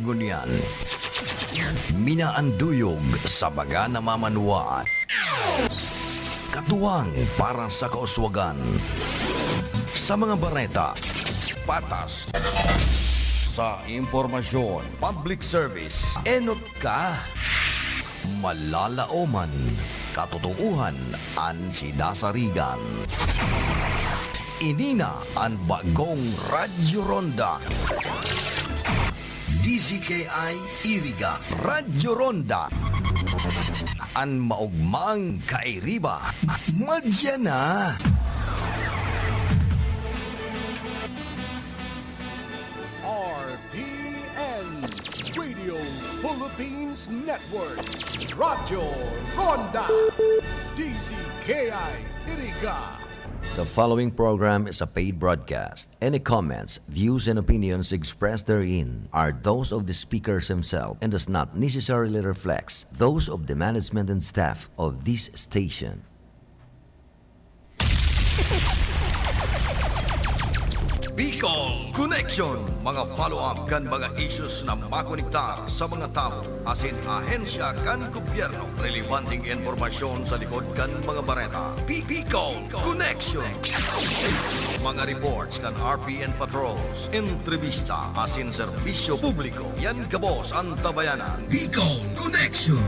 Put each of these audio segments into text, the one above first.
ngunyan. Minaanduyog sa baga na mamanuan. Katuwang para sa kauswagan. Sa mga bareta, patas. Sa impormasyon, public service, enot ka. Malalaoman, katotohanan an sinasarigan. Inina ang bagong Radyo Ronda. DCKI Iriga Radyo Ronda. An maugmang kairiba. Madya na. RPN Radio Philippines Network Radyo Ronda DCKI Iriga. The following program is a paid broadcast. Any comments, views, and opinions expressed therein are those of the speakers themselves and does not necessarily reflect those of the management and staff of this station. Bicol Connection, mga follow-up kan mga issues na makonektar sa mga tao, asin ahensya kan gobyerno, relevanting informasyon sa likod kan mga bareta. Bicol Connection. Mga reports kan RPN patrols, entrevista, asin serbisyo publiko. Yan kabos ang tabayanan. Bicol Connection.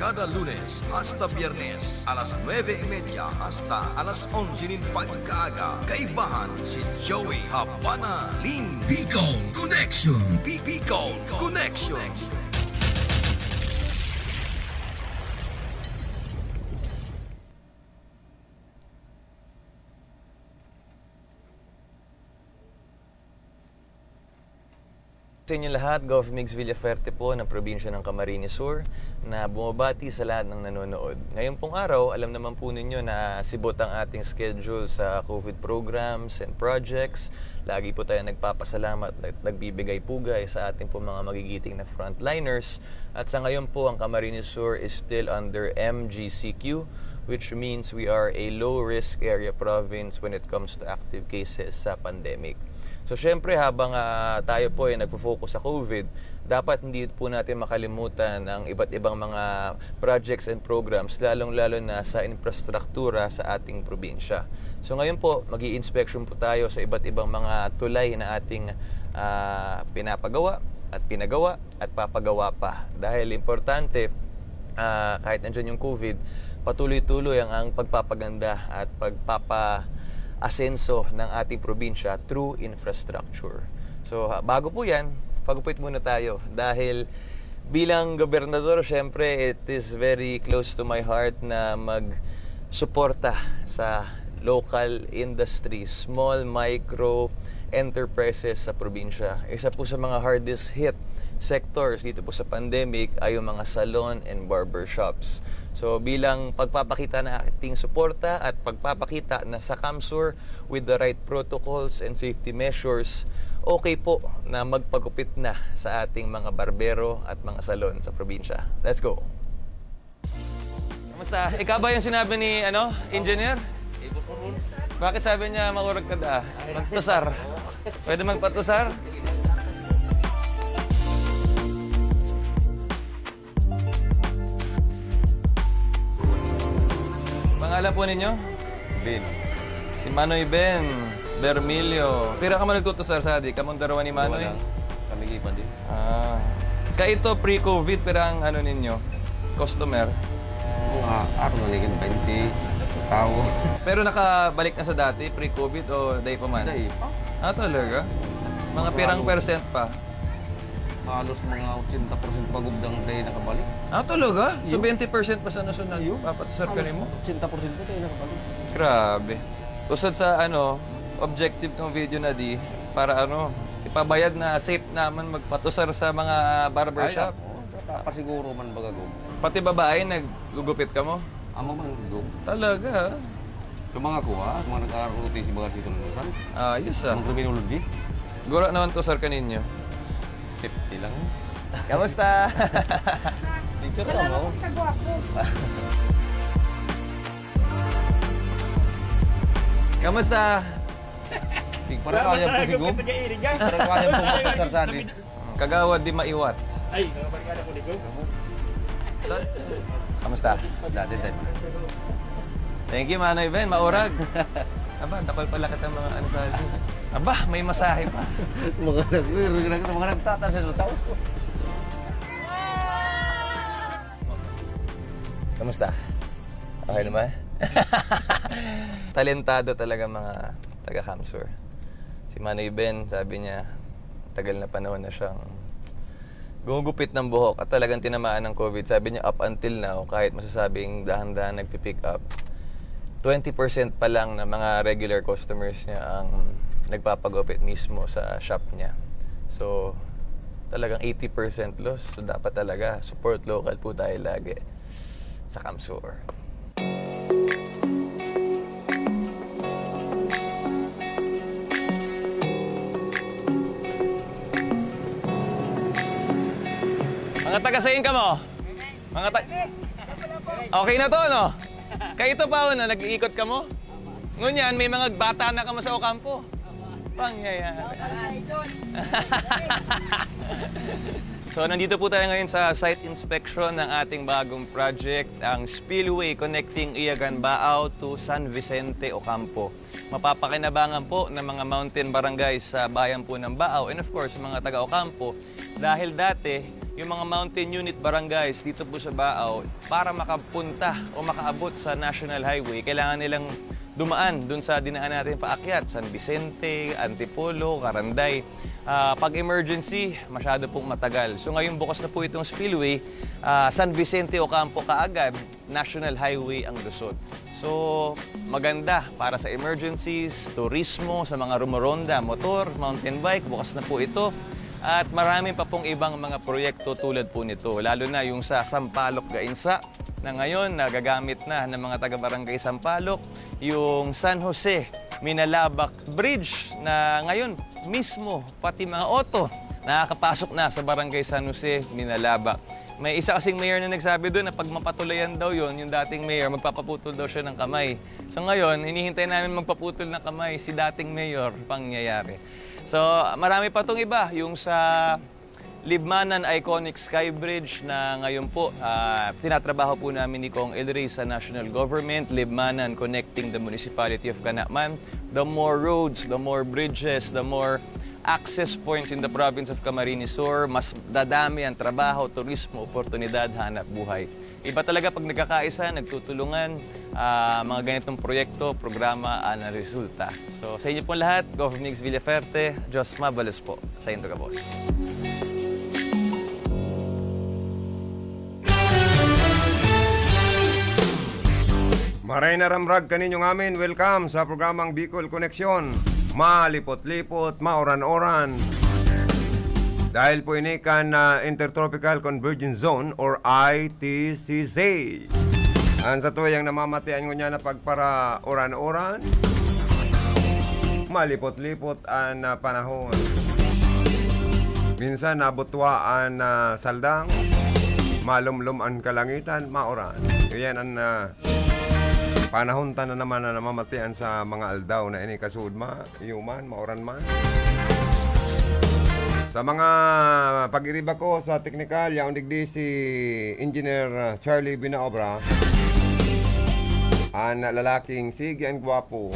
Kada Lunes hasta Biyernes, alas 9:30 hasta alas 11 ng pagkaaga. Kaibahan si Joey Habana Lin. Bicol Connection. Bicol Connection. Sa inyo lahat, Gov. Migs Villafuerte po ng probinsya ng Camarines Sur na bumabati sa lahat ng nanonood. Ngayon pong araw, alam naman po ninyo na sibot ang ating schedule sa COVID programs and projects. Lagi po tayo nagpapasalamat at nagbibigay pugay sa ating po mga magigiting na frontliners. At sa ngayon po, ang Camarines Sur is still under MGCQ, which means we are a low-risk area province when it comes to active cases sa pandemic. So syempre habang tayo po ay nagfo-focus sa COVID, dapat hindi po natin makalimutan ang iba't ibang mga projects and programs, lalong-lalo na sa infrastruktura sa ating probinsya. So ngayon po, mag-i-inspection po tayo sa iba't ibang mga tulay na ating pinapagawa at pinagawa at papagawa pa. Dahil importante, kahit nandiyan yung COVID, patuloy-tuloy ang pagpapaganda at asenso ng ating probinsya through infrastructure. So bago po yan, pagupit muna tayo dahil bilang gobernador, syempre it is very close to my heart na mag-suporta sa local industries, small, micro enterprises sa probinsya. Isa po sa mga hardest hit sectors dito po sa pandemic ay yung mga salon and barber shops. So bilang pagpapakita na ating suporta at pagpapakita na sa CAMSUR with the right protocols and safety measures, okay po na magpagupit na sa ating mga barbero at mga salon sa probinsya. Let's go! Kamusta? Ikaw ba yung sinabi ni engineer? Bakit sabi niya maurag ka da? Magtusar. Pwede magpatusar? Pangalan po ninyo? Ben. Si Manoy Ben Bermilio. Pira ka man nagtutusar sa di? Kamong darawa ni Manoy? Kami gipan din. Kaito pre-COVID, pira ang ninyo? Customer? Ako naligin 20 tao. Pero nakabalik na sa dati, pre-COVID o day pa man? Day pa. Talaga? Mga pirang percent pa? Halos mga 80% pagubdang day nakabalik. Talaga? So 20% pa sa nasunod? Papatusar ka mo? 80% ko tayo nakabalik. Grabe. Usad sa objective ng video na di, para ipabayad na safe naman magpatusar sa mga barbershop. Pasiguro man bagagom. Pati babae, naggugupit ka mo? Amo man gugom. Talaga? So mga kuha, mga nag-aaral si mga dito ng lusan. Ayos Ang criminology. Gura naman tusar ka ninyo. 50 lang. Kamusta? Picture ka mo. Kamusta? Parang kaya po si Gum. Parang kaya po mag-sarsali. Kagawad di maiwat. Ay, nakabarkada ko dito. Saan? Kamusta? Dati din. Thank you, Manoy Ben. Maurag. Aba, tapal pala kita mga ano sa... Aba, may masahe pa. Mga nagtatansa sa tao. Kamusta? Okay naman? Talentado talaga mga taga-Camsur. Si Manoy Ben, sabi niya, tagal na panahon na siyang gumugupit ng buhok at talagang tinamaan ng COVID. Sabi niya, up until now, kahit masasabing dahan-dahan nagpipick up, 20% pa lang na mga regular customers niya ang nagpapagupit mismo sa shop niya. So, talagang 80% loss. So, dapat talaga support local po tayo lagi sa Camsur. Mga taga-sayin ka mo? Mga okay na to, no? Kaya ito pa, no? Nag-iikot ka mo? Ngunyan, may mga bata na ka mo sa Ocampo. Pangyayari. So, nandito po tayo ngayon sa site inspection ng ating bagong project, ang Spillway connecting Iagan Baaw to San Vicente, Ocampo. Mapapakinabangan po ng mga mountain barangays sa bayan po ng Baaw and of course, mga taga Ocampo. Dahil dati, yung mga mountain unit barangays dito po sa Baaw, para makapunta o makaabot sa National Highway, kailangan nilang dumaan dun sa dinaan natin paakyat, San Vicente, Antipolo, Caranday. Pag emergency, masyado pong matagal. So ngayon bukas na po itong spillway, San Vicente Ocampo kaagad, National Highway ang lusot. So maganda para sa emergencies, turismo, sa mga rumoronda, motor, mountain bike, bukas na po ito. At marami pa pong ibang mga proyekto tulad po nito, lalo na yung sa Sampaloc, Gainsa, na ngayon nagagamit na ng mga taga-barangay Sampaloc, yung San Jose, Minalabak Bridge na ngayon mismo, pati mga auto, nakakapasok na sa barangay San Jose, Minalabak. May isa kasing mayor na nagsabi doon na pag mapatulayan daw yon, yung dating mayor, magpapaputol daw siya ng kamay. So ngayon, hinihintay namin magpaputol ng kamay si dating mayor, pangyayari. So marami pa itong iba, yung sa Libmanan Iconic Sky Bridge na ngayon po, tinatrabaho po namin ni Kong Elray sa national government, Libmanan connecting the municipality of Canacman. The more roads, the more bridges, the more access points in the province of Camarines Sur, mas dadami ang trabaho, turismo, oportunidad, hanap buhay. Iba talaga pag nagkakaisa, nagtutulungan, mga ganitong proyekto, programa na resulta. So sa inyo po lahat, Gov. Mix Villaferte, Diyos mabalos po sa inyo ka, boss. Maray na ramrag kaninyo ngamin, welcome sa programang Bicol Connection. Malipot-lipot, maoran-oran. Dahil po ini kan Intertropical Convergence Zone or ITCZ. Ang sa tuyang namamatian ko niya na pagpara oran-oran, malipot-lipot ang panahon. Minsan nabutwaan saldang, malumlum ang kalangitan, maoran. Yan ang panahon ta na naman na namamatian sa mga aldaw na ini kasudma, yuman, maoran man. Sa mga pag-iriba ko sa teknikal, yaong digdi si Engineer Charlie Binaobra, ang lalaking sige ang gwapo,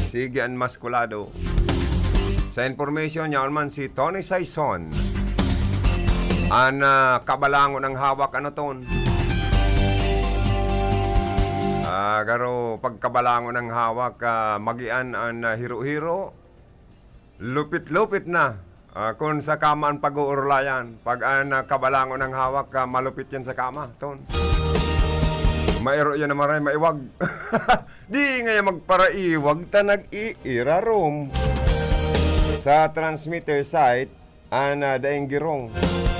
sige ang maskulado. Sa information niya man si Tony Saison, ang kabalangon ng hawak ano ton. Garo pagkabalangon ng hawak, magian ang hiro-hiro, lupit-lupit na. Kung sa kama ang pag-uurlayan, pag ang kabalangon ng hawak, malupit yan sa kama. Ton. Mairo yan naman rin, maiwag. Di nga magparaiwag, ta nag-iirarom. Sa transmitter site, daing girong.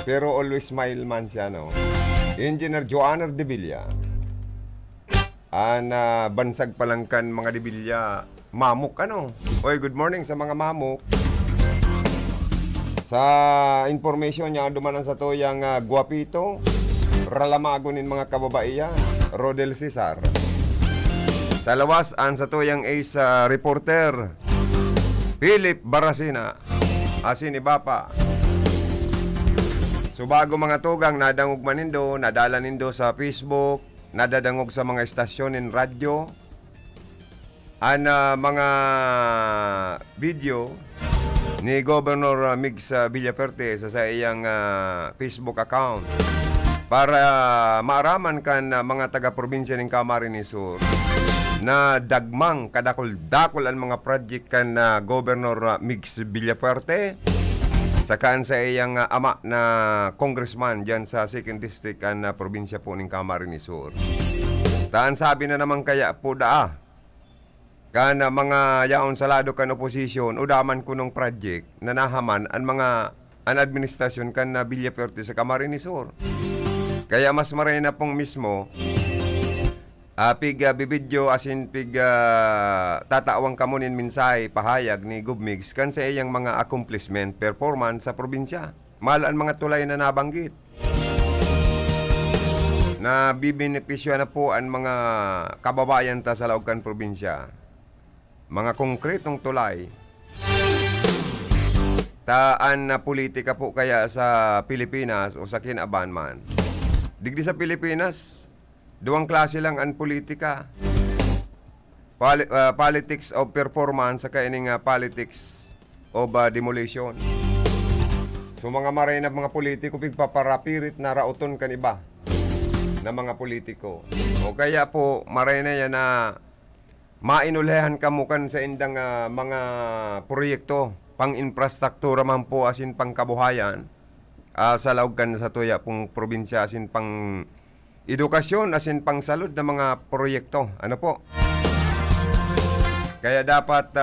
Pero always smile man siya, no? Engineer Joanner de Villa. Bansag palangkan mga dibilya, mamuk ano. Oy, good morning sa mga mamuk. Sa information niya, dumanan sa toyang guwapito, ralamagonin mga kababaihan, Rodel Cesar. Sa lawas, sa toyang ace reporter, Philip Barasina, asin ibapa. So bago mga tugang, nadangog manindo, nadala nindo sa Facebook, nadadangog sa mga istasyon in radyo, mga video ni Governor Migs Villaferte sa iyang Facebook account para maaraman kan mga taga-probinsya ng Camarines Sur na dagmang kadakol-dakol ang mga project kan Governor Migs Villaferte sa sa iyang ama na congressman dyan sa 2nd District na probinsya po ng Camarines Sur. Taan sabi na naman kaya po kana mga yaon salado kan oposisyon udaman ko nung project na nahaman ang mga administrasyon kan na Villaferte sa Camarines Sur. Kaya mas maray na pong mismo bibidyo asin tatawang kamunin minsay pahayag ni Gubmigs kan sa iyang mga accomplishment performance sa probinsya. Malaan mga tulay na nabanggit. Na bibenepisyo na po ang mga kababayan ta sa Laucan probinsya. Mga konkretong tulay. Taan na politika po kaya sa Pilipinas o sa kinaban man. Digdi sa Pilipinas, duwang klase lang ang politika. Politics of performance sa kaining politics of demolition. So mga maray na mga politiko pigpaparapirit na rauton kan iba na mga politiko. O kaya po maray na yan na mainulhehan kamukan sa indang mga proyekto pang infrastruktura man po asin pang kabuhayan sa Laucan sa tuya pong probinsya asin pang edukasyon asin pang salud na mga proyekto. Ano po? Kaya dapat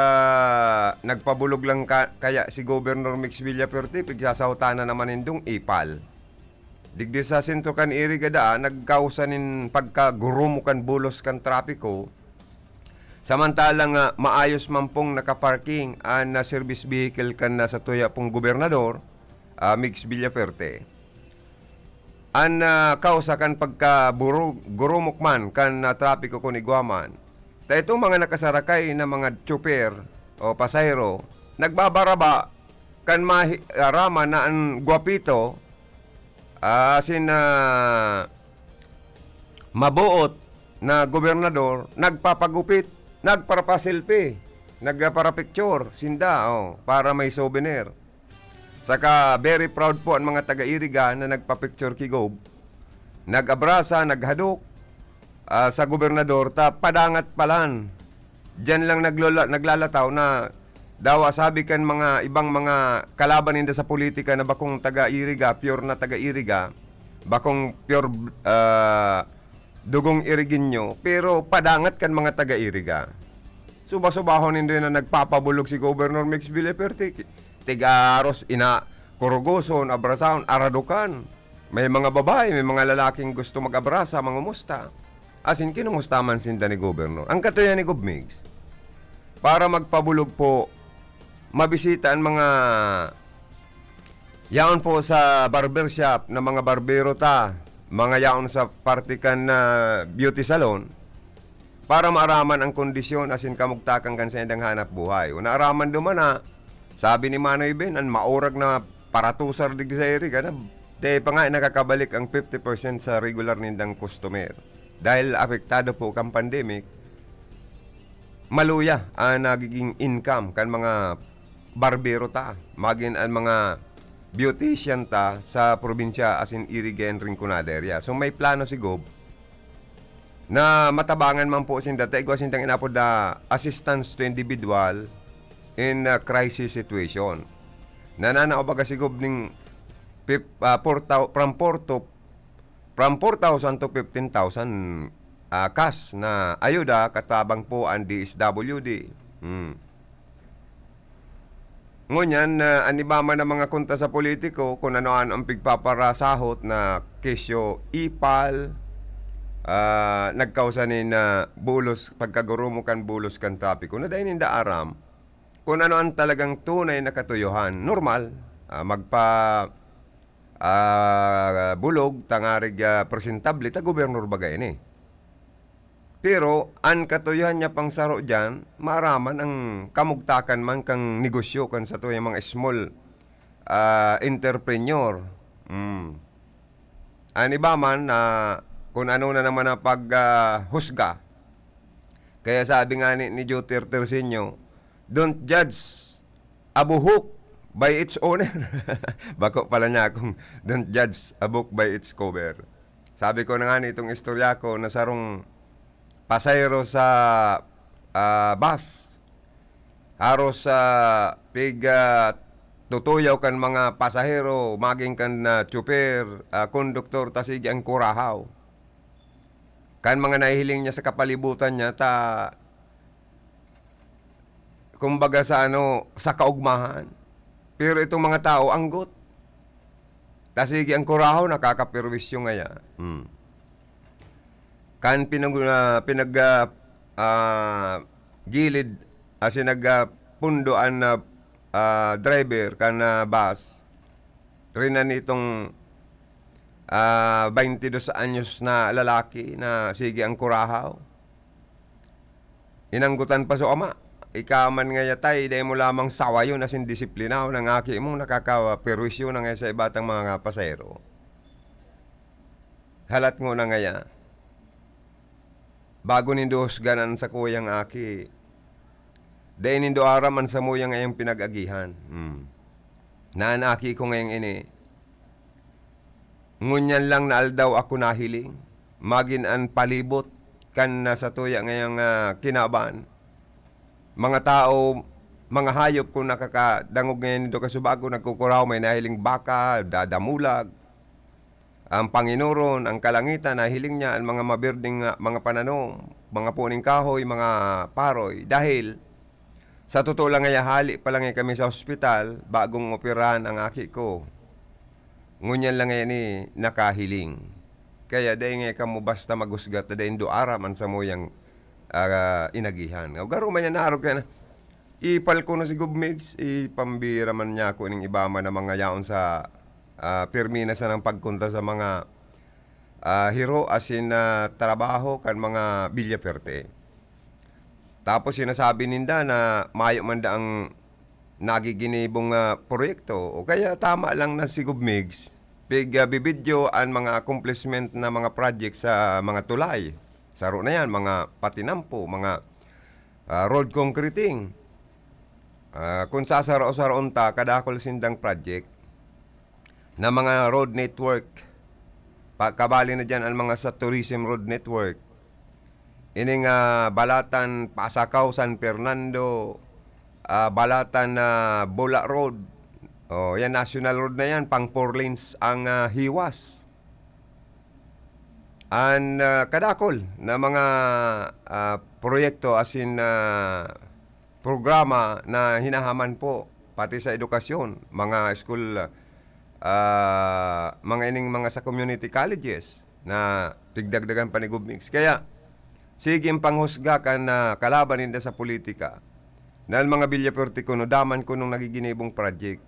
nagpabulog lang kaya si Governor Migs Villaferte pigsasautana naman indong ipal. Digdi sa sentro kan iriga nagkausanin pagkagurumukan bulos kan trapiko. Samantalang maayos man pong nakaparking na service vehicle kan sa tuya pong gobernador Migs Villaferte. Kausakan pagka-gurumok man kan trapiko ko ni Guaman. Ta itong mga nakasarakay na mga tsuper o pasahero, nagbabaraba kan mahirama na ang guwapito mabuot na gobernador, nagpapagupit, nagparapasilpi, nagparapicture, sinda, para may souvenir. Saka very proud po ang mga taga-Iriga na nagpa-picture kay Gob. Nag-abrasa, naghadok sa gobernador ta padangat palan. Diyan lang naglalataw na daw sabi kan mga ibang mga kalaban ninda sa politika na bakong taga-Iriga, pure na taga-Iriga, bakong pure dugong Iriginyo, pero padangat kan mga taga-Iriga. Suba-subahon nindo na nagpapabulog si Governor Migs Villaferte. Tigaros, kurugoson, abrasaon, aradukan. May mga babae, may mga lalaking gusto mag-abrasa, mangumusta. Asin, kinumusta man sinda ni Governor. Ang katuya ni Gubmigs, para magpabulog po, mabisita ang mga yaon po sa barbershop na mga barbero mga yaon sa partikan na beauty salon, para maaraman ang kondisyon asin kamugtakan kan sa indang hanap buhay. O naaraman duman sabi ni Manoy Ben, ang maurag na paratusar digdi sa Iriga na pa nga nakakabalik ang 50% sa regular nindang customer. Dahil apektado po kang pandemic, maluya ang nagiging income kan mga barbero maging ang mga beautician sa probinsya asin Iriga and Rinconada area. So may plano si Gob na matabangan man po sin dati ko sindang inapod na assistance to individual in a crisis situation. Nananao baga si Gob ning from 4,000 to 15,000 cash na ayuda katabang po ang DSWD. Ngunyan, anibama na mga kunta sa politiko kung anoan ang pigpaparasahot na kesyo ipal, nagkausanin na bulos, pagkagurumukan bulos kan trapiko, na dahil hindi aram, kung ano ang talagang tunay na katuyuhan, normal, bulog, tangarig presentable, ta gobernur bagay ni. Pero, ang katuyuhan niya pang saro dyan, maaraman ang kamugtakan man kang negosyo kan sa tuyang mga small entrepreneur. Ani ba man na kung ano na naman ang paghusga. Kaya sabi nga ni Joter Terceño, don't judge a book by its owner. Bako pala niya kung don't judge a book by its cover. Sabi ko na nga ni itong istorya ko na sarong pasayro sa bus. Haros sa tutuyaw kan mga pasahero, maging kan tsuper, konduktor, tasig ang kurahaw. Kan mga nahihiling niya sa kapalibutan niya, kumbaga sa sa kaugmahan. Pero itong mga tao, anggot. Tasig ang kurahaw, nakakapirwisyo ngaya. Kan gilid, asin nagpundoan na driver kan bus rinan itong 22 anyos na lalaki na sige ang kurahaw. Inanggutan pa so ama, ikaman nga yatay dahil mo lamang sawayo na sin disiplinaw ng aki mong nakakaperwisyo na nga sa ibatang mga pasayro. Halat ngo na ngaya bago nindos ganan sa kuyang aki dahil nindo araman sa mo yung ngayong pinag-agihan. Naanaki ko ngayong ini. Ngunyan lang na aldaw ako nahiling. Magin an palibot kan sa tuya ngayong kinaban. Mga tao, mga hayop kung nakakadangog ngayon nito kasubago, nagkukuraw, may nahiling baka, dadamulag. Ang Panginoon, ang kalangitan, nahiling niya ang mga mabirding mga pananom, mga puning kahoy, mga paroy. Dahil sa totoo lang nga hali pa lang kami sa ospital bagong operahan ang aki ko. Ngunyan lang nga ni nakahiling. Kaya dahil nga kamo basta magusgat na dahil do araman sa moyang inagihan. Garo man yan naarog ka na. Ipal ko na si Gubmix, ipambira man niya ako ng iba man na mga yaon sa permina sa ng pagkunta sa mga hero asin trabaho kan mga Villaferte. Tapos sinasabi ninda na mayo man da ang nagiginibong proyekto. O kaya tama lang na si Gubmigs. Bibidyo ang mga accomplishment na mga project sa mga tulay. Saro na yan, mga patinampo, mga road concreting. Kung sasaro-saroon ta, kadakol sindang project na mga road network. Kabali na dyan ang mga sa tourism road network. Ining Balatan, Pasakaw, San Fernando, Balatan, Bola Road. Yan, national road na yan, pang 4 lanes ang hiwas. Ang kadakol na mga proyekto asin programa na hinahaman po, pati sa edukasyon, mga school, mga ining mga sa community colleges na tigdagdagan pa ni Gubmix. Kaya, sige panghusga ka na kalaban ninda sa politika. Dahil mga Villaferte ko, daman ko nung nagiginibong project.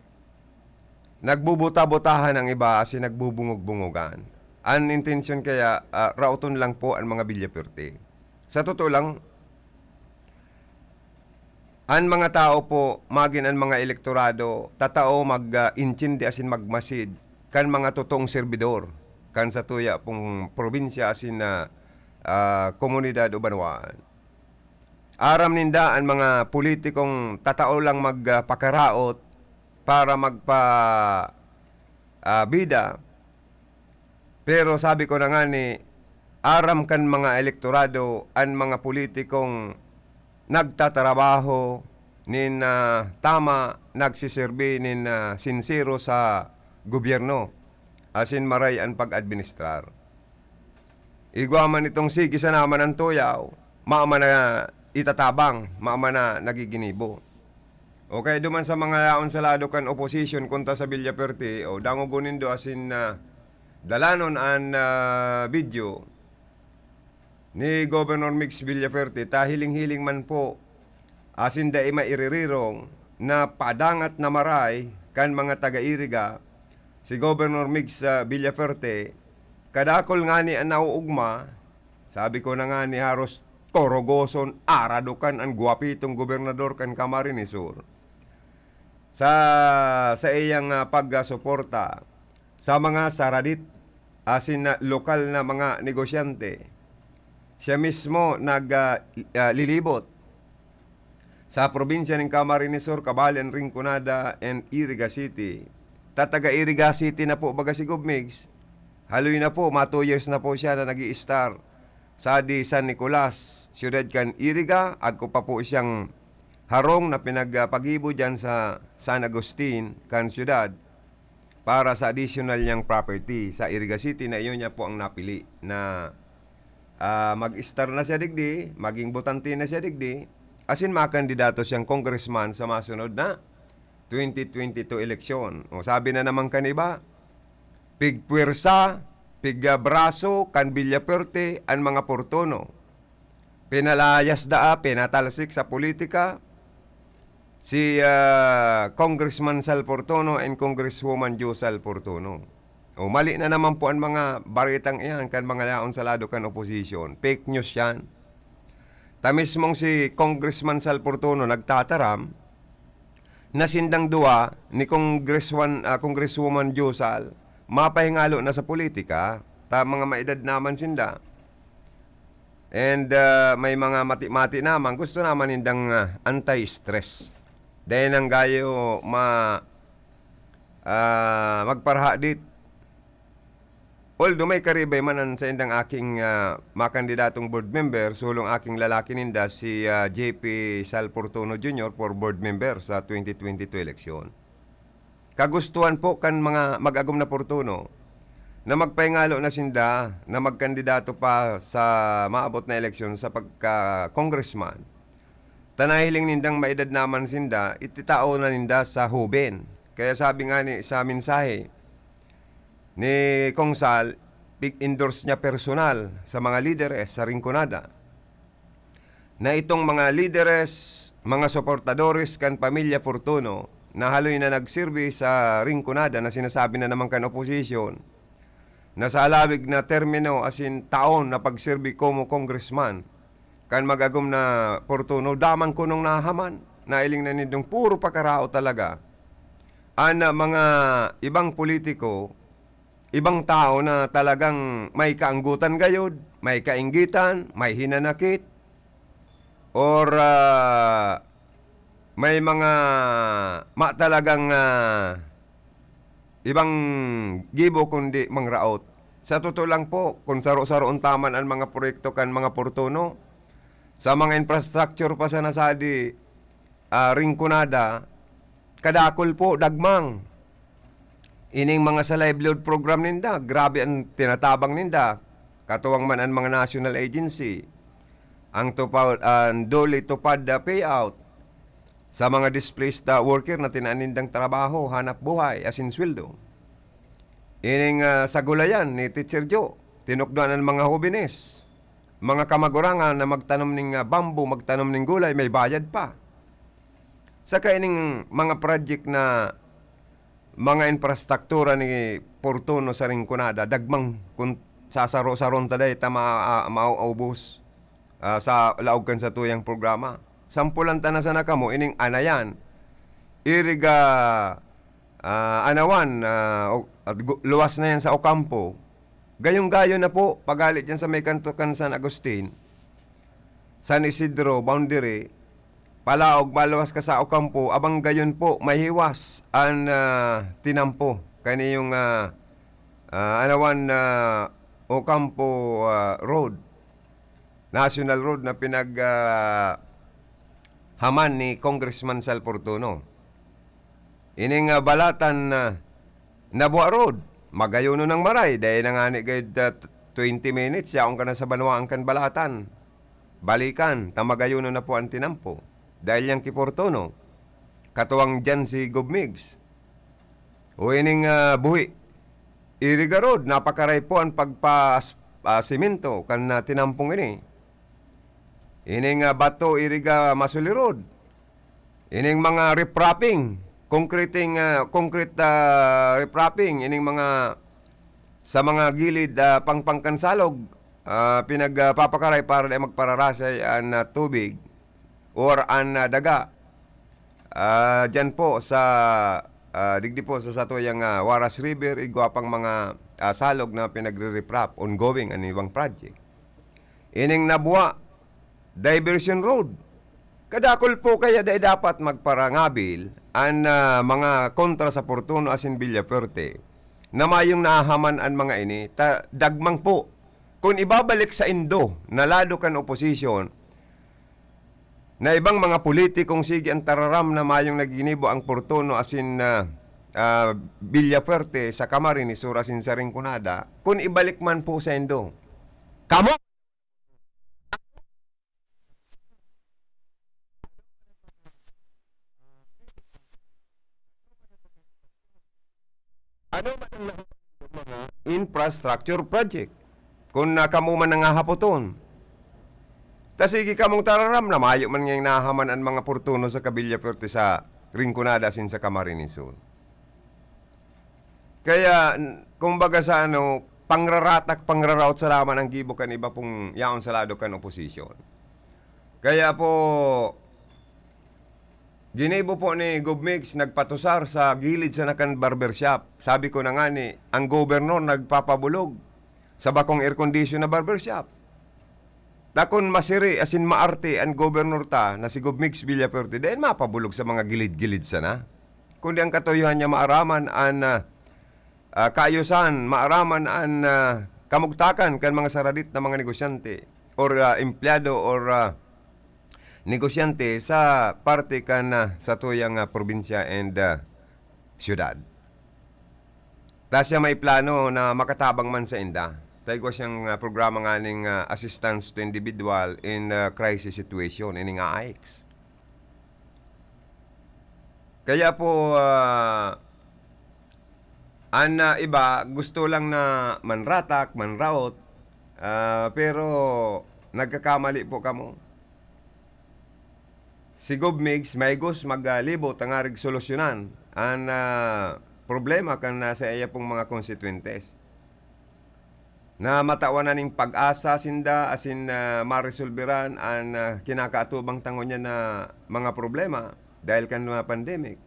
Nagbubuta-butahan ang iba kasi nagbubungog-bungogan. Ang intention kaya, rauton lang po ang mga Villaferte. Sa totoo lang, ang mga tao po, magin ang mga elektorado, tatao mag-intindi asin magmasid, kan mga totoong serbidor, kan sa tuya pong probinsya asin na komunidad o banwaan. Aram ninda ang mga politikong tatao lang magpakaraot para bida. Pero sabi ko na nga ni, aram kan mga elektorado ang mga politikong nagtatrabaho nin tama, nagsiserbi nin sincero sa gobyerno asin maray ang pag-administrar. Igwaman itong sige sa naman ng tuyaw, maama na itatabang, maama na nagiginibo. Okay, duman sa mga yaon sa lado kan opposition kunta sa Villaferte, dangogunin do asin dalanon an video ni Governor Mix Villaferte, hiling-hiling man po asin dahi mairirong na padangat na maray kan mga taga-iriga si Governor Mix Villaferte. Kadakol nga ni ang nauugma, sabi ko na nga ni Haros Corogoson, aradukan ang guwapitong gobernador kan Camarines Sur. Sa iyang pagsuporta sa mga saradit, asin na lokal na mga negosyante. Siya mismo naglilibot sa probinsya ng Camarines Sur, Cabalen, Rinconada, and Iriga City. Tataga Iriga City na po baga si Gubmigs. Haloy na po, 2 years na po siya na nag-i-star sa di San Nicolas, siyudad kan Iriga. Agko pa po siyang harong na pinagpagibo dyan sa San Agustin, kan siyudad, para sa additional niyang property sa Iriga City na iyon niya po ang napili na mag-star na siya digdi, maging butante na siya digdi, asin makandidato siyang congressman sa masunod na 2022 eleksyon. O sabi na naman kaniba, pig puwersa, pig braso, kan Villaperte, ang mga portono. Pinalayas daa, pinatalsik sa politika, si Congressman Sal Portono and Congresswoman Jo Sal Portono. O mali na naman po ang mga baritang iyan kan mga laon sa lado kan oposisyon. Fake news yan. Tamis mong si Congressman Sal Portono nagtataram na sindang duwa ni Congresswoman Jo Sal mapahingalo na sa politika. Ta mga maedad naman sinda. And may mga mati-mati naman. Gusto naman nindang anti-stress. Dahil ang gayo magparha dit. Although may karibay manan sa indang aking makandidatong board member, sulong aking lalaki ninda si JP Sal Portono Jr. for board member sa 2022 eleksyon. Kagustuhan po kan mga mag-agom na Portono na magpahingalo na sinda na magkandidato pa sa maabot na eleksyon sa pagka-congressman. Tanahiling nindang maedad naman sinda, ititao na ninda sa huben. Kaya sabi nga ni sa mensahe ni Kong Sal, endorse niya personal sa mga lideres sa Rinconada na itong mga lideres, mga soportadores kan pamilya Portono na haloy na nagsirbi sa Rinconada na sinasabi na naman kan oposisyon na sa alawig na termino asin taon na pagsirbi como congressman kan magagom na Portono daman ko nung nahaman nailing na nindong puro pakarao talaga ana mga ibang politiko, ibang tao na talagang may kaanggutan gayod, may kainggitan, may hinanakit, or may mga talagang ibang gibo kundi mangraot. Sa totoo lang po, kung saro-saroon taman ang mga proyekto kan mga Portono, sa mga infrastructure pa sa nasadi Rinconada, kadakol po, dagmang. Ining mga sa livelihood program ninda, grabe ang tinatabang ninda. Katuwang man ang mga national agency. Ang dole tupad payout sa mga displaced worker na tinanindang trabaho, hanap buhay, asin sweldo. Ining sa gulayan ni Teacher Joe, tinukduan ang mga hobines. Mga kamagurangan na magtanom ng bamboo, magtanom ng gulay, may bayad pa. Saka ining mga project na mga infrastruktura ni Portono sa Rinconada, dagmang kung sasaro-saron taday ta mauubos sa laog kan sa tuyang programa. Sampulan ta na sana kamo, ining anayan, Iriga, Anawan, luwas na yan sa Ocampo. Gayong-gayo na po, pagalit yan sa may kantukan San Agustin, San Isidro, boundary, palaog, maluwas ka sa Ocampo, abang gayon po, mahiwas ang tinampo. Kaniyong Anawan Ocampo Road, National Road na haman ni Congressman Sal Portono. Ining balatan Nabua Road, magayon ng maray, dahil nangani gayod 20 minutes, yaong ka na sa Banwaan kan balatan. Balikan, tamagayon na po ang tinampo. Dahil yung Portono, katuwang dyan si Gubmigs. O ining buhi, Iriga Road, napakaray po ang pagpa-simento kan tinampong ini. Ining Bato, Iriga, Masuli Road. Ining mga riprapping, concrete riprapping, ining mga sa mga gilid pangpangkansalog, pinagpapakaray para na magpararasay ang tubig or ang daga. Dyan po sa digdi po sa satuyang Waras River, igwapang mga salog na pinagre-reprap, ongoing ang ibang project. Ining nabuwa, diversion road. Kadakol po kaya dapat magparangabil ang mga kontra sa Portono asin Villafuerte na mayong nahaman ang mga ini, dagmang po. Kung ibabalik sa Indo, nalado kan oposisyon, na ibang mga politikong sige ang tararam na mayong naginibo ang Portono asin Villafuerte sa Camarines Sur asin sa Rinconada, kung ibalik man po sa Indo. Kamo! Ano man ang mga infrastructure project? Kung kamo man nangahapoton. Tas sige kamong tararam na mayo man ngayong nahaman ang mga Portono sa Villafuerte sa Rinconada sin sa Camarines Sur. Kaya, kumbaga sa pangraraut sa laman ang gibo kan iba pong yaon sa lado kan oposisyon. Kaya po, ginibo po ni Gobmix nagpatusar sa gilid sa nakan barbershop. Sabi ko na nga ni, ang gobernador nagpapabulog sa bakong air condition na barbershop. Dakon masiri asin maarte ang gobernador ta na si Gobmix Villafuerte dahil mapabulog sa mga gilid-gilid sana. Kundi ang katuyuhan niya maaraman ang kaayusan, maaraman ang kamugtakan kan mga saradit na mga negosyante or empleyado or negosyante sa parte kan sa tuyang probinsya and syudad. Tapos siya may plano na makatabang man sa inda. Tayo siyang programa nga ng assistance to individual in crisis situation, ining AIX. Kaya po, ang iba gusto lang na manratak, manraot, pero nagkakamali po kamo. Si Gobmix, may gusto maglibot ang arig solusyonan ang problema kan nasa iya pong mga konstituentes. Na matawanan ning pag-asa sinda asin maresolberan ang kinakaatubang tango niya na mga problema dahil kan mga pandemic.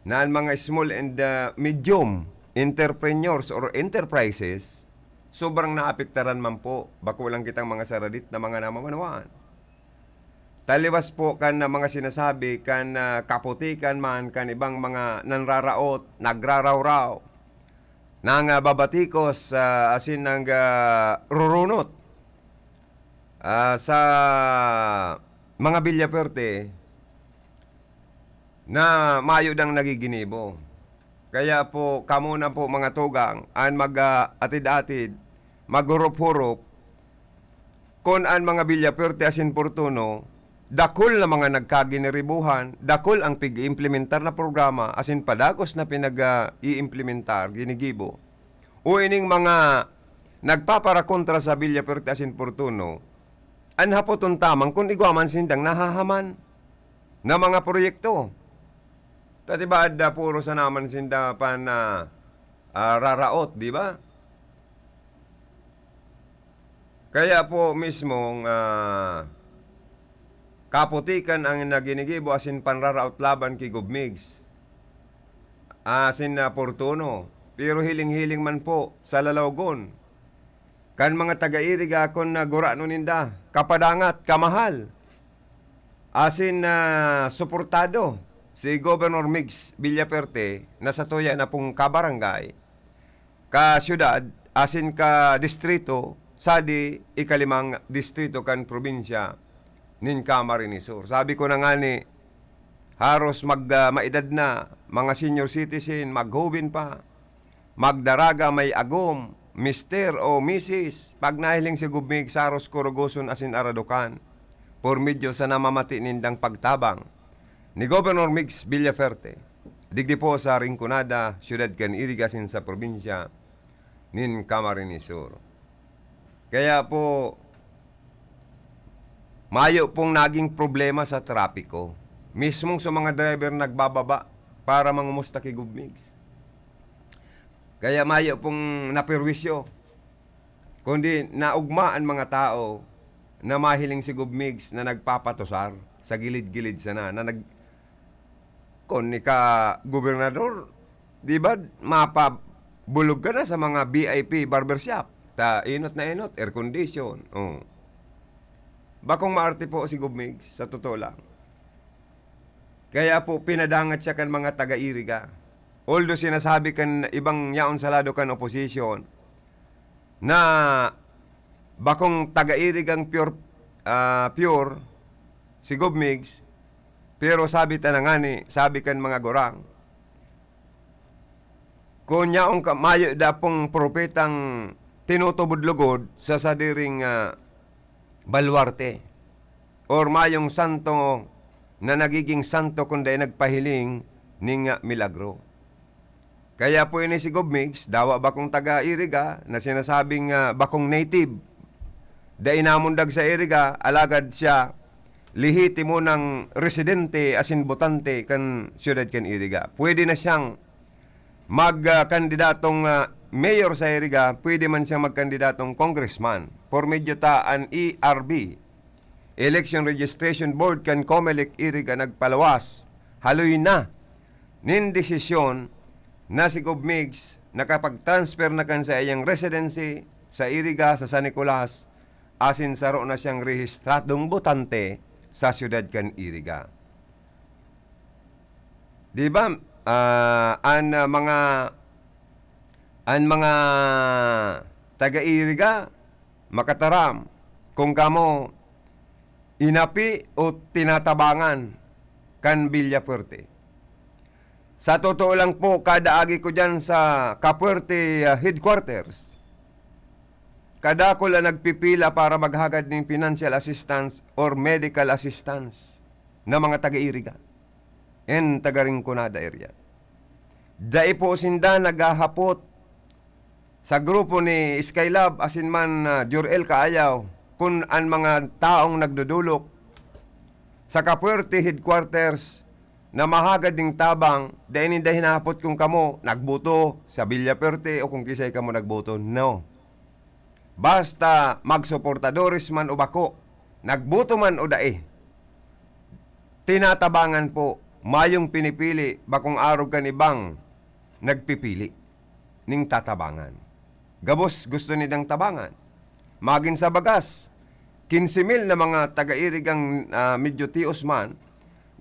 Na ang mga small and medium entrepreneurs or enterprises sobrang naapektaran man po bako lang kitang mga saradit na mga namamanawaan. Taliwas po kan na mga sinasabi kan kaputikan man kan ibang mga nanraraot, nagraraw-raw nang babatikos asin nang rurunot sa mga Villafuerte na mayo dang nagiginibo. Kaya po kamo na po mga tugang an mag-atid-atid, maghurup-hurup kon an mga Villafuerte asin Portono dakol na mga nagkaginiribuhan, dakol ang pig-implementar na programa, asin padagos na pinag-i-implementar, ginigibo. O ining mga nagpaparakontra sa Villafuerte asin Portono, anhapoton tamang kung igwaman sindang nahahaman na mga proyekto. Tatibad puro sa naman sinda pa na raraot, di ba? Kaya po mismong kaputikan ang naginigibo asin panraraot laban kay Gobmix asin na Portono, pero hiling-hiling man po sa lalawgon kan mga taga-iriga kon na gurano ninda kapadangat kamahal asin na suportado si Governor Mix Villafuerte na sa tuya na pong kabarangay ka syudad asin ka distrito sadi ikalimang distrito kan probinsya nin Camarines Sur. Sabi ko na nga ni, haros maedad na, mga senior citizen, maghubin pa, magdaraga may agom, mister o misis, pag nahiling si Gobmix, haros kurugoson asin aradukan, por medyo sa namamati nindang pagtabang, ni Governor Mix Villafuerte, digdi po sa Rinconada, syudad kan Irigasin sa probinsya, nin Camarines Sur. Kaya po, mayo pong naging problema sa trapiko. Mismong sa mga driver nagbababa para mangumusta kay Gobmix. Kaya mayo pong naperwisyo. Kundi naugma ang mga tao na mahiling si Gobmix na nagpapatusar sa gilid-gilid sana. kon ni ka gobernador, di ba, mapabulog ka na sa mga VIP barbershop. Ta inot na inot, air condition. Oh. Bakong maarte po si Gubmigs, sa totoo lang. Kaya po pinadangat siya kan mga taga-Iriga. Although sinasabi kan ibang yaon salado kan opposition na bakong taga-Irigang pure si Gubmigs, pero sabi tanangani, sabi kan mga gorang, kung yaong mayo da pong propetang tinutubod-lugod sa sadiring baluarte or mayong santo na nagiging santo kundi nagpahiling ning milagro. Kaya po ini si Gubmigs, dawa bakong taga-Iriga na sinasabing bakong native, da inamundag sa Iriga, alagad siya lihitimo ng residente asin botante kan siyudad kan Iriga. Pwede na siyang magkandidatong mayor sa Iriga, pwede man siyang magkandidatong congressman. Por medyo ta an ERB, Election Registration Board kan Comelec Iriga nagpalawas. Haloy na nin desisyon na si Gubmigs nakapag-transfer na kan sa iyang residency sa Iriga, sa San Nicolas, asin saro na siyang rehistradong botante sa siyudad kan Iriga. Di ba, ang mga taga-Iriga makataram kung kamo inapi o tinatabangan kan Villafuerte. Sa totoo lang po, kada agi ko dyan sa Capuerte headquarters, kada ko lang nagpipila para maghagad ng financial assistance or medical assistance na mga taga-Iriga and taga-Rinconada area. Dai po sinda naghahapot sa grupo ni Skylab asin man Jurel Kaayaw kung ang mga taong nagdudulok sa Capuerte headquarters na mahagad ng tabang dahil hindi hinahapot kung kamo nagboto sa Villafuerte o kung kisay kamo nagboto. No. Basta magsuportadores man o bako, nagboto man o dae, tinatabangan po, mayong pinipili, bakong arog kan ibang nagpipili ning tatabangan. Gabos gusto nidang tabangan. Magin sa bagas, 15,000 na mga taga-Irigang medyo tios man,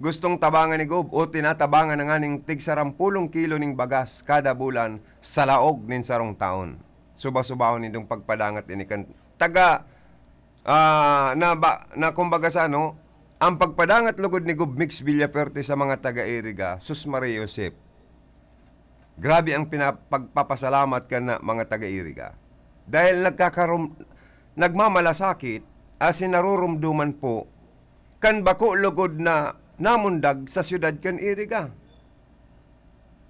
gustong tabangan ni Gob o tinatabangan na nga ning tig 10 kilo ning bagas kada bulan sa laog nin sarong taon. Suba-subaw nitong pagpadangat ini kan taga na kumbaga sa ano, ang pagpadangat lugod ni Gubmigs Villafuerte sa mga taga-Iriga, Sus Maria Josep. Grabe ang pagpapasalamat ka na mga taga-Iriga. Dahil nagmamalasakit, asin narurumduman po, kan bako lugod na namundag sa siyudad kan Iriga.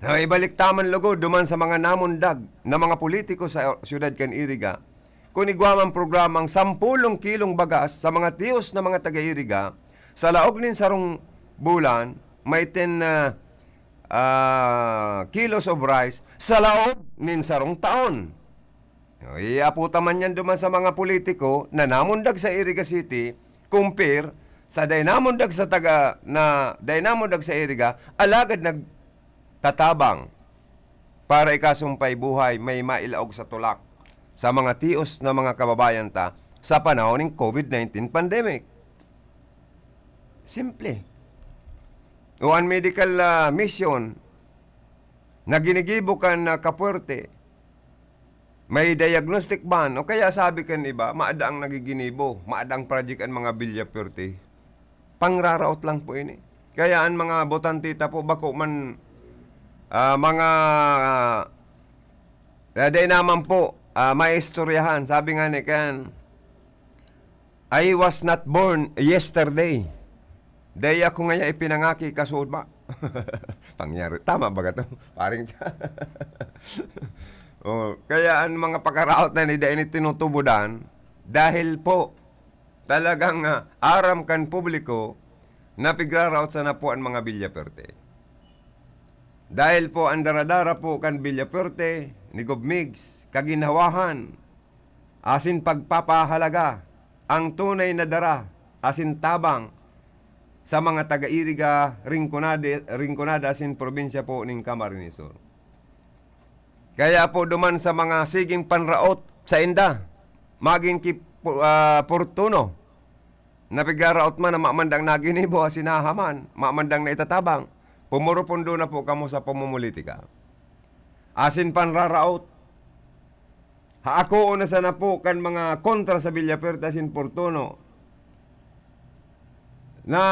Na ibalik taman lugod duman sa mga namundag na mga politiko sa siyudad kan Iriga, kung igwamang programang 10 kilong bagas sa mga tiyos na mga taga-Iriga, sa laog nin sarong bulan, may 10 kilos of rice sa laog nin sarong taon. Iaputa man yan duman sa mga politiko na namundag sa Iriga City, compare sa daynamundag sa daynamundag sa Iriga, alagad nagtatabang para ikasumpay buhay may mailaog sa tulak sa mga tios na mga kababayan ta sa panahon ng COVID-19 pandemic. Simple. O ang medical mission na ginigibo kan Capuerte, may diagnostic ban, o kaya sabi kan iba, maada ang nagiginibo, maada ang project ang mga Villafuerte. Pangraraot lang po ini. Kaya ang mga botantita po, bako man mga day naman po, may istoryahan. Sabi nga ni kan, I was not born yesterday. Day ako ngayon ipinangaki kasuod ba? Pangyari. Tama ba ka to? Paring kaya ang mga pagkaraot na nida ini tinutubudan dahil po talagang aram kan publiko na pigraraot sa na po ang mga Villafuerte. Dahil po ang daradara po kan Villafuerte ni Gubmigs kaginhawahan asin pagpapahalaga ang tunay na dara asin tabang sa mga taga-Iriga, Rinconada sin probinsya po ng Camarines Sur. Kaya po duman sa mga siging panraot sa inda, maging Portuno, napigaraot man na mamandang naginibo asinahaman, mamandang na itatabang, pumurupundo na po kamo sa pamumulitika. Asin panraraot, haako na sana po kan mga kontra sa Villaferte asin Portuno, na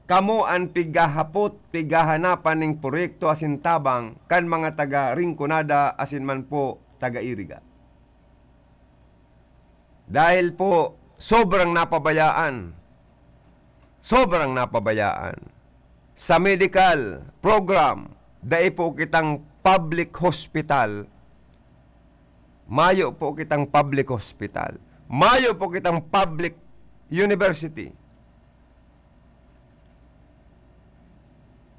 kamo ang pigahapot, pigahanapan ng proyekto asin tabang kan mga taga Rinconada asin man po taga Iriga. Dahil po sobrang napabayaan sa medical program, dahil po kitang public hospital, mayo po kitang public hospital, mayo po kitang public university.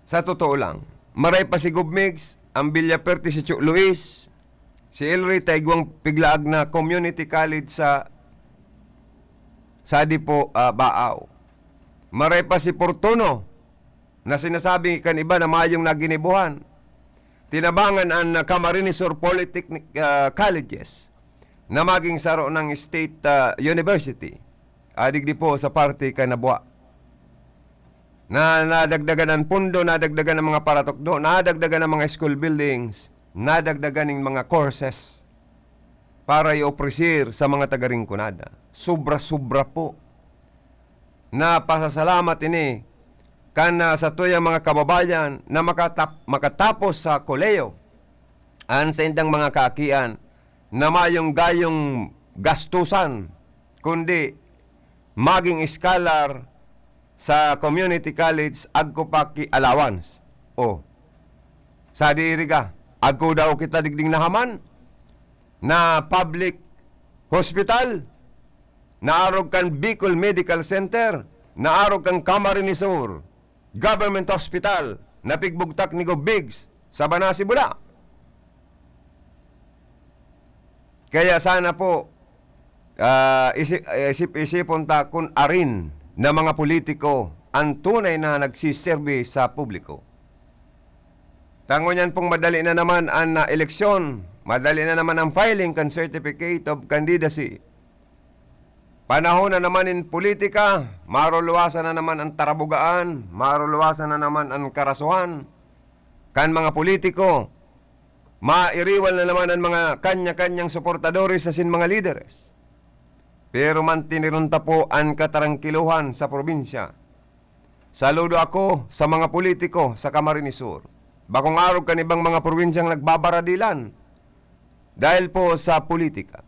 Sa totoo lang, maray pa si Gubmigs, ang Villaferte si Chuk Luis, si Elry Taigwang piglaag na community college sa Dipo, Baaw. Maray pa si Portuno, na sinasabi kan iba na mayong naginibuhan. Tinabangan ang Camarines Sur Polytechnic colleges na maging saro ng State University. Adigdi po sa party kanabuwa. Na nadagdagan ng pundo, nadagdagan ng mga paratokdo, nadagdagan ng mga school buildings, nadagdagan ng mga courses para i-opresir sa mga taga-Rinconada. Sobra-sobra po. Na pasasalamat ini kana sa tuyang mga kababayan na makatapos sa koleyo an sa indang mga kaakian na mayong gayong gastusan, kundi maging scholar sa community college agko pa ki allowance. O, sa diiriga, agko daw kita digding nahaman na public hospital, naarog kan Bicol Medical Center, naarog kan Camarines Sur Government Hospital, napigbugtak ni Gubmigs sa Banasi, Bula. Kaya sana po, isip-isipon ta kung arin na mga politiko ang tunay na nagsiserve sa publiko. Tango niyan pong madali na naman ang eleksyon, madali na naman ang filing kan certificate of candidacy. Panahon na naman in politika, maruluwasan na naman ang tarabugaan, maruluwasan na naman ang karasuhan. Kan mga politiko, mairiwal na naman ang mga kanya-kanyang suportadores sa sin mga lideres. Pero mantinirunta po ang katarangkiluhan sa probinsya. Saludo ako sa mga politiko sa Camarines Sur. Bakong araw kanibang mga probinsyang nagbabaradilan dahil po sa politika.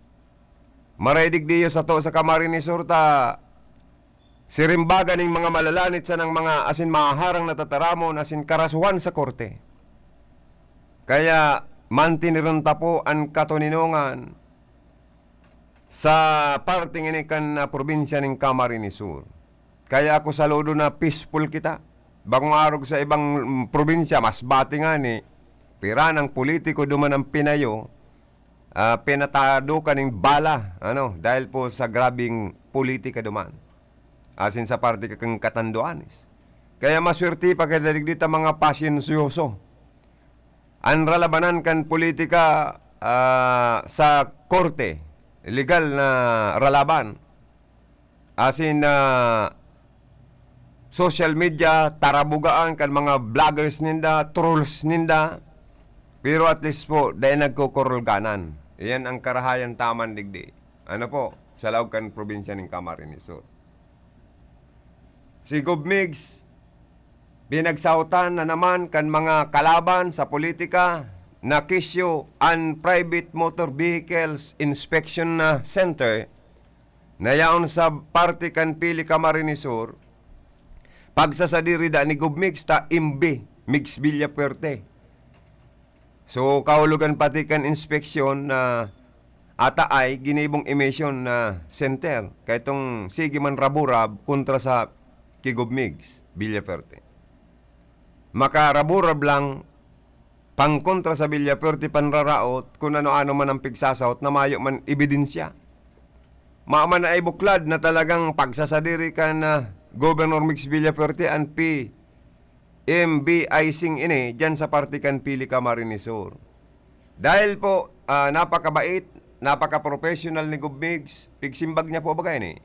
Maraidig diyo sa to sa Camarines Sur ta sirimbagan ng mga malalanit sa ng mga asin maharang natataramon asin karasuhan sa korte. Kaya mantinirunta po ang katuninungan sa parting inikan na probinsya ng Camarines Sur. Kaya ako saludo na peaceful kita. Bagong araw sa ibang probinsya, mas bati nga ni pira ng politiko duman ang pinayo, pinatado ka ng bala, dahil po sa grabing politika duman. Asin sa parte kang katanduanis. Kaya maswerte pa kaya dita mga pasyensyoso. Ang ralabanan kan politika sa korte, legal na ralaban. Asin na social media, tarabugaan kan mga vloggers ninda, trolls ninda. Pero at least po, dahil nagkukurulganan. Iyan ang karahayan taman digdi. Ano po? Sa laog kan probinsya ng Camarines Sur. Si Gubmigs, pinagsautan na naman kan mga kalaban sa politika na kisyo ang Private Motor Vehicles Inspection Center na yaon sa parte kan Pili Camarines Sur. Pagsasadiri da ni Gubmigs ta imbi, Migs Villaferte. So, kahulugan pati kan inspeksyon na ata ay ginibong emission na center. Kaya itong sige man raburab kontra sa Kigubmigs, Villaferte. Makaraburab lang pang kontra sa Villaferte panraraot kung ano-ano man ang pigsasaot na mayo man ebidensya. Maaman na ay buklad na talagang pagsasadiri ka na Governor Mix Villaferte ang PMBIC ini dyan sa partikan Pili Camarines Sur. Dahil po napakabait, napaka-professional ni Gov Mix, pigsimbag niya po ba ini?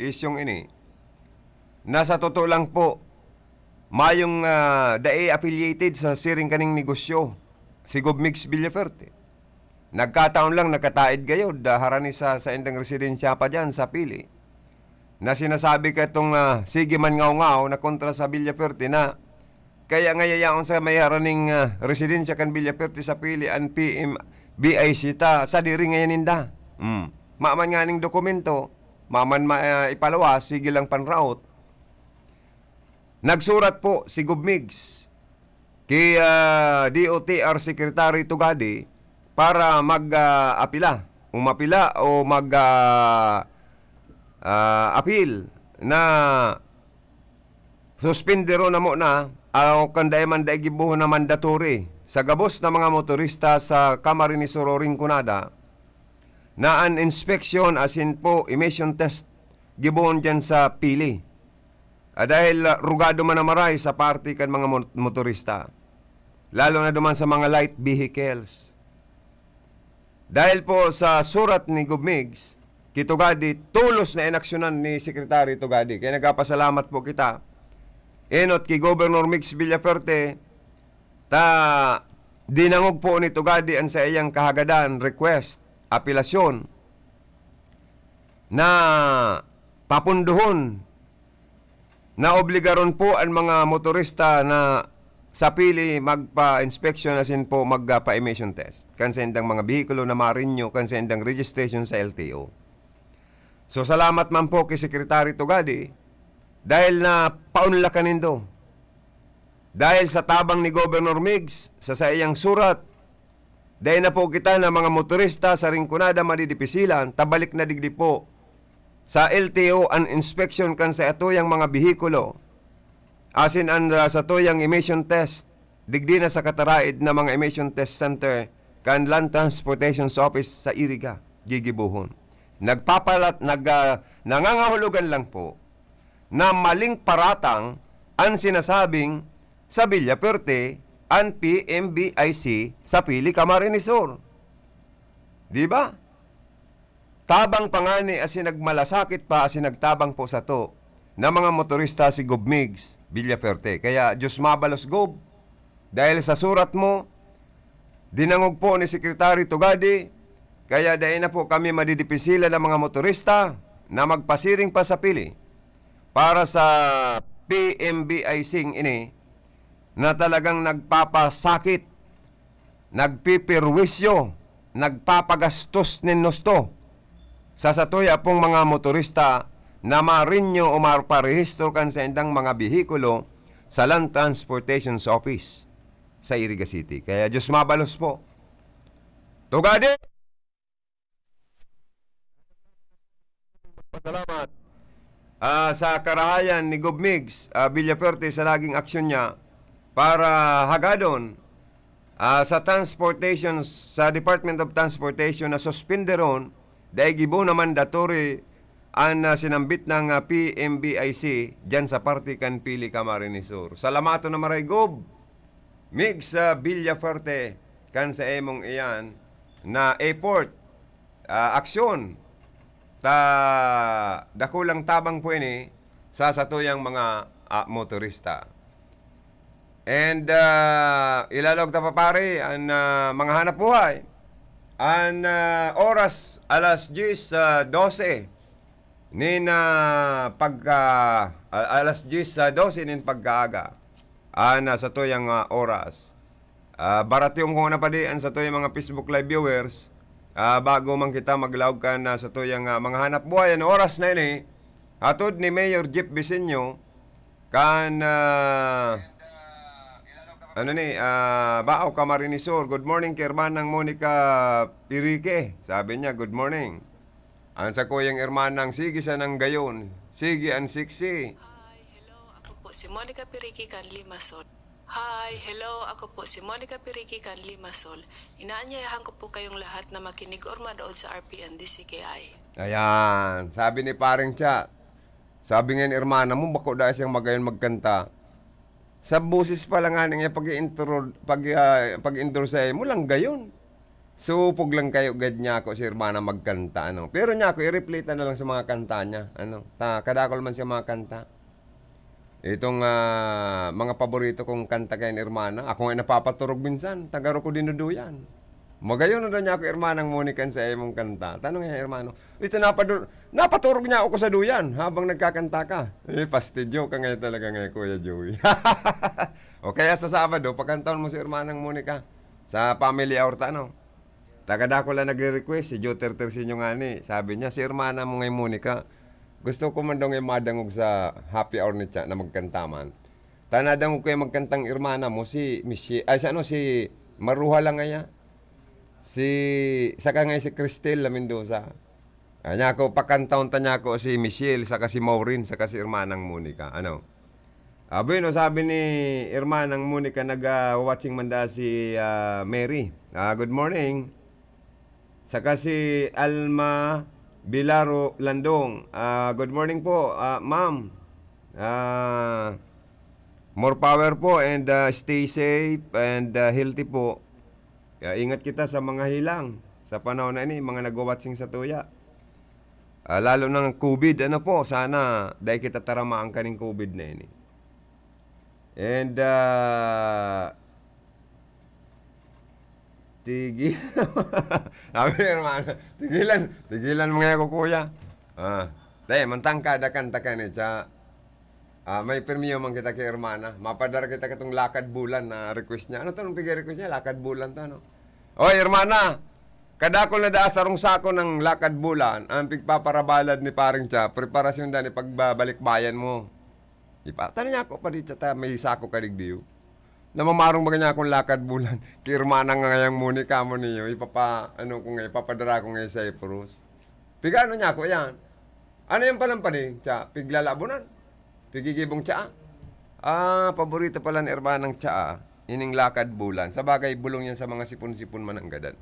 Is yung ini. Nasa totoo lang po, mayong dae affiliated sa siring kaning negosyo, si Gov Mix Villaferte. Nagkataon lang nakataid gayod, harani sa indang residensya pa dyan sa Pili. Na sinasabi ka itong sige man ngaw-ngaw na kontra sa Villaferte na kaya ngayayaon sa may haraning residensya kan Villaferte sa Pili ang PMBIC ta sa diri ngayon ninda. Maman nga ning dokumento, maman ipalawas, sige lang panraot. Nagsurat po si Gov Mix kay DOTR Secretary Tugadi para mag-apila, umapila o appeal na suspendero na mo na o kanday man da gibuhon na mandatory sa gabos na mga motorista sa Camarines Sur o Rinconada na an inspection as in po emission test gibuhon dyan sa Pili. Dahil rugado man na maray sa party kan mga motorista. Lalo na duman sa mga light vehicles. Dahil po sa surat ni Gov Mix, Kitugadi, tulos na inaksyonan ni Secretary Tugadi. Kaya nagpasalamat po kita. Enot kay Governor Mix Villaferte, dinangog po ni Tugadi ang sa iyang kahagadan, request, apelasyon, na papunduhon na obligaron po ang mga motorista na sa Pili magpa-inspection asin po magpa-emission test. Kansendang mga bihikulo na marinyo, kansendang registration sa LTO. So salamat man po kay Secretary Tugadi dahil na paunlakan nindo. Dahil sa tabang ni Governor Migs sa iyang surat, dahil na po kita na mga motorista sa Rinconada madidipisilan, tabalik na digdi po sa LTO an inspection kan sa atuyang mga bihikulo. Asin ang sa tuyang emission test, digdi na sa kataraid na mga emission test center kan Land Transportation Office sa Iriga, gigibuhon. Nangangahulugan lang po na maling paratang ang sinasabing sa Villaferte ang PMBIC sa Pili Camarines Sur. Di ba? Tabang pangani asin nagmalasakit pa asin nagtabang po sa to na mga motorista si Gov Migs Villaferte. Kaya Diyos mabalos Gov, dahil sa surat mo, dinangog po ni Secretary Tugadi, kaya dahil na po kami madidipisila ng mga motorista na magpasiring pa sa Pili para sa PMBIC ini na talagang nagpapasakit, nagpipirwisyo, nagpapagastos ninusto sa satuya pong mga motorista na marinyo o marparehistro kan sa indang mga bihikulo sa Land Transportation Office sa Iriga City. Kaya Diyos mabalos po. Tugadi! Salamat sa karahayan ni Gov Migs Villaferte sa laging aksyon niya para hagadon sa transportation, sa Department of Transportation na suspenderon dahil gibo na mandatory ang sinambit ng PMBIC dyan sa partikan Pili Camarines Sur. Salamato na maray Gov Migs Villaferte kan sa emong iyan na airport aksyon dakulang tabang po ini sa satuyang mga motorista. And ilalog ta pa pare ang mga hanap buhay. Ang oras alas 10:12 nin alas 10:12 nin pagkaaga. Sa tuyang oras. Baratyong ko na pa di sa tuyang mga Facebook Live viewers. Bago man kita maglawag ka na sa tuyang mga hanap buhay, ang oras na ini, hatod ni Mayor Jeff Vicenio, kan, Baaw Camarines Sur. Good morning, Hermanang Monica Pirique. Sabi niya, good morning. Ang sa kuyang Hermanang, sige sa nang gayon. Sige ang siksi. Hi, hello. Ako po si Monica Pirique kan Limassol. Hi, hello. Ako po si Monica Pirique kan Limassol. Inaanyayahan ko po kayong lahat na makinig or manood sa RPN DCKI. Ayan, sabi ni paring chat. Sabi nga ni hermana mo, bako dahil siyang magayon magkanta. Sa busis pa lang nga niya pag-intro sa mo lang gayon. Supog lang kayo gad niya ako si hermana magkanta. Ano. Pero niya ako, i-replay na lang sa mga kanta niya. Ano. Kadakol man siya mga kanta. Itong mga paborito kong kanta kay hermana, ako nga napapaturog minsan. Tagaro ko dinuduyan. Magayon na daw niya ako, hermanang Monican sa imong kanta. Tanong niya, hermano, ito napaturog niya ako sa duyan habang nagkakanta ka. Pastidyo ka ngayon talaga ngayon, Kuya Joey. O kaya sa Sabado, pagkantaon mo si hermanang Monica sa family hour, no? Tagada ko lang nagre-request, si Joe Tertersinyo nga ni. Sabi niya, si hermana mo ngayon, Monica, gusto ko man daw ngayon madangog sa happy hour ni Cha na magkantaman. Tanadangog ko yung magkantang hermana mo, si Maruha lang nga saka nga si Cristel Mendoza. Anya ko pakantaon ta niya ko si Michelle saka si Maureen saka si hermanang Monica. Ano? Bueno, sabi ni hermanang Monica nag-watching manda si Mary. Good morning. Saka si Alma Bilaro Landong. Good morning po, ma'am. More power po and stay safe and healthy po. Ingat kita sa mga hilang sa panahon na ini, mga nag-watching sa tuya. Lalo ng COVID, ano po, sana dahil kita taramaan ka ng COVID na ini. And, tigilan mga ako, kuya. Dahil, mantang kada kanta ka ni, may permiyo man kita kay hermana. Mapadara kita katong lakad bulan na request niya. Ano to nung pigay request niya? Lakad bulan to, no? Oy, hermana! Kadakol na daasarong sako ng lakad bulan, ang pigpaparabalad ni paring Cha, preparasyon da ni pagbabalik bayan mo. Tani niya ako pa dito, may sako kadig diyo. Namamarong ba niya akong lakad bulan? Kay hermana nga ngayang Monica mo niyo, ipapadara ko ngayon sa Cyprus. Pigano niya ako yan? Ano yung palampani, Cha? Piglalabunan? Pigigibong Cha? Paborito pala ni hermanang Cha, ining lakad bulan. Sa bagay, bulong yan sa mga sipon-sipon man ang gadan.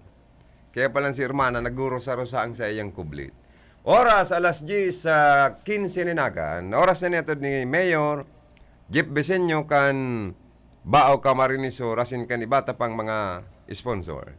Kaya pala si hermana, naguro-sa-rosaang sa iyang kublit. Oras, alas 10, 15 ninagan. Oras na nito ni Mayor Jeff Besenyo kan Bao Camariniso, rasin kan ibata pang mga sponsor.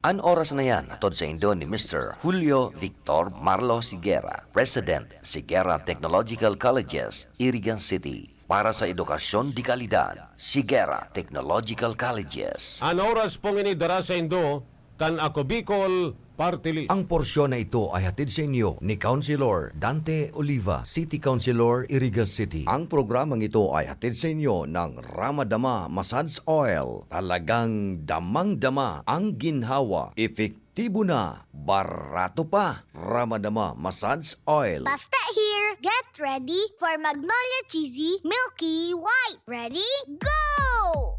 An oras na yan, atod sa Indo ni Mr. Julio Victor Marlo Sigera, President, Sigera Technological Colleges, Irigan City. Para sa edukasyon di kalidad, Sigera Technological Colleges. An oras pong inidara sa Indo, kan ako Bicol Party List. Ang porsyon na ito ay hatid sa inyo ni Councilor Dante Oliva, City Councilor, Irigas City. Ang programang ito ay hatid sa inyo ng Ramadama Massage Oil. Talagang damang-dama ang ginhawa. Epektibo na, barato pa. Ramadama Massage Oil. Basta here, get ready for Magnolia Cheesy Milky White. Ready? Go!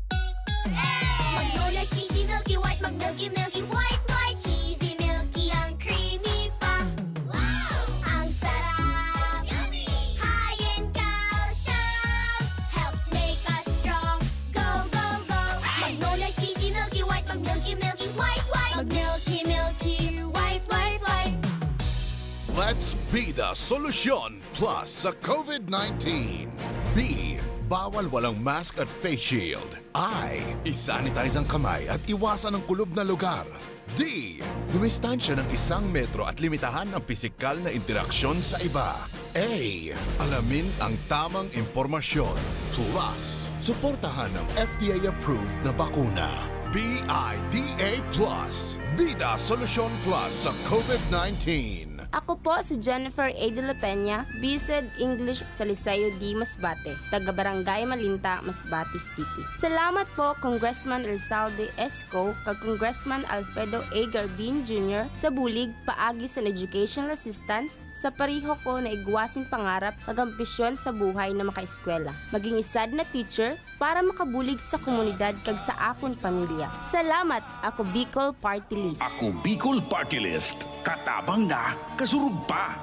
Magnolia Cheesy Milky White, Milky White, White, Cheesy Milky, ang creamy pa. Wow! Ang sarap! Yummy! High in calcium, helps make us strong. Go, go, go! Magnolia Cheesy Milky White, Milky White, White, Milky White, White, White. Let's be the solution plus sa COVID-19. B. Bawal walang mask at face shield. I. Isanitize ang kamay at iwasan ang kulob na lugar. D. Dumistansya ng 1 metro at limitahan ang pisikal na interaksyon sa iba. A. Alamin ang tamang impormasyon. Plus, suportahan ang FDA-approved na bakuna. BIDA Plus. Bida Solusyon Plus sa COVID-19. Ako po si Jennifer A. de la Peña, Bised English sa Liceo D. Masbate, taga Barangay Malinta, Masbate City. Salamat po Congressman Elsalde Esco kag Congressman Alfredo A. Garbin Jr. sa bulig paagi sa educational assistance sa pariho ko na igwasing pangarap kag ambisyon sa buhay na makaeskwela. Maging isad na teacher para makabulig sa komunidad kag sa akon pamilya. Salamat, ako Bicol Party List. Ako Bicol Party List. Katabang na, kasurug pa.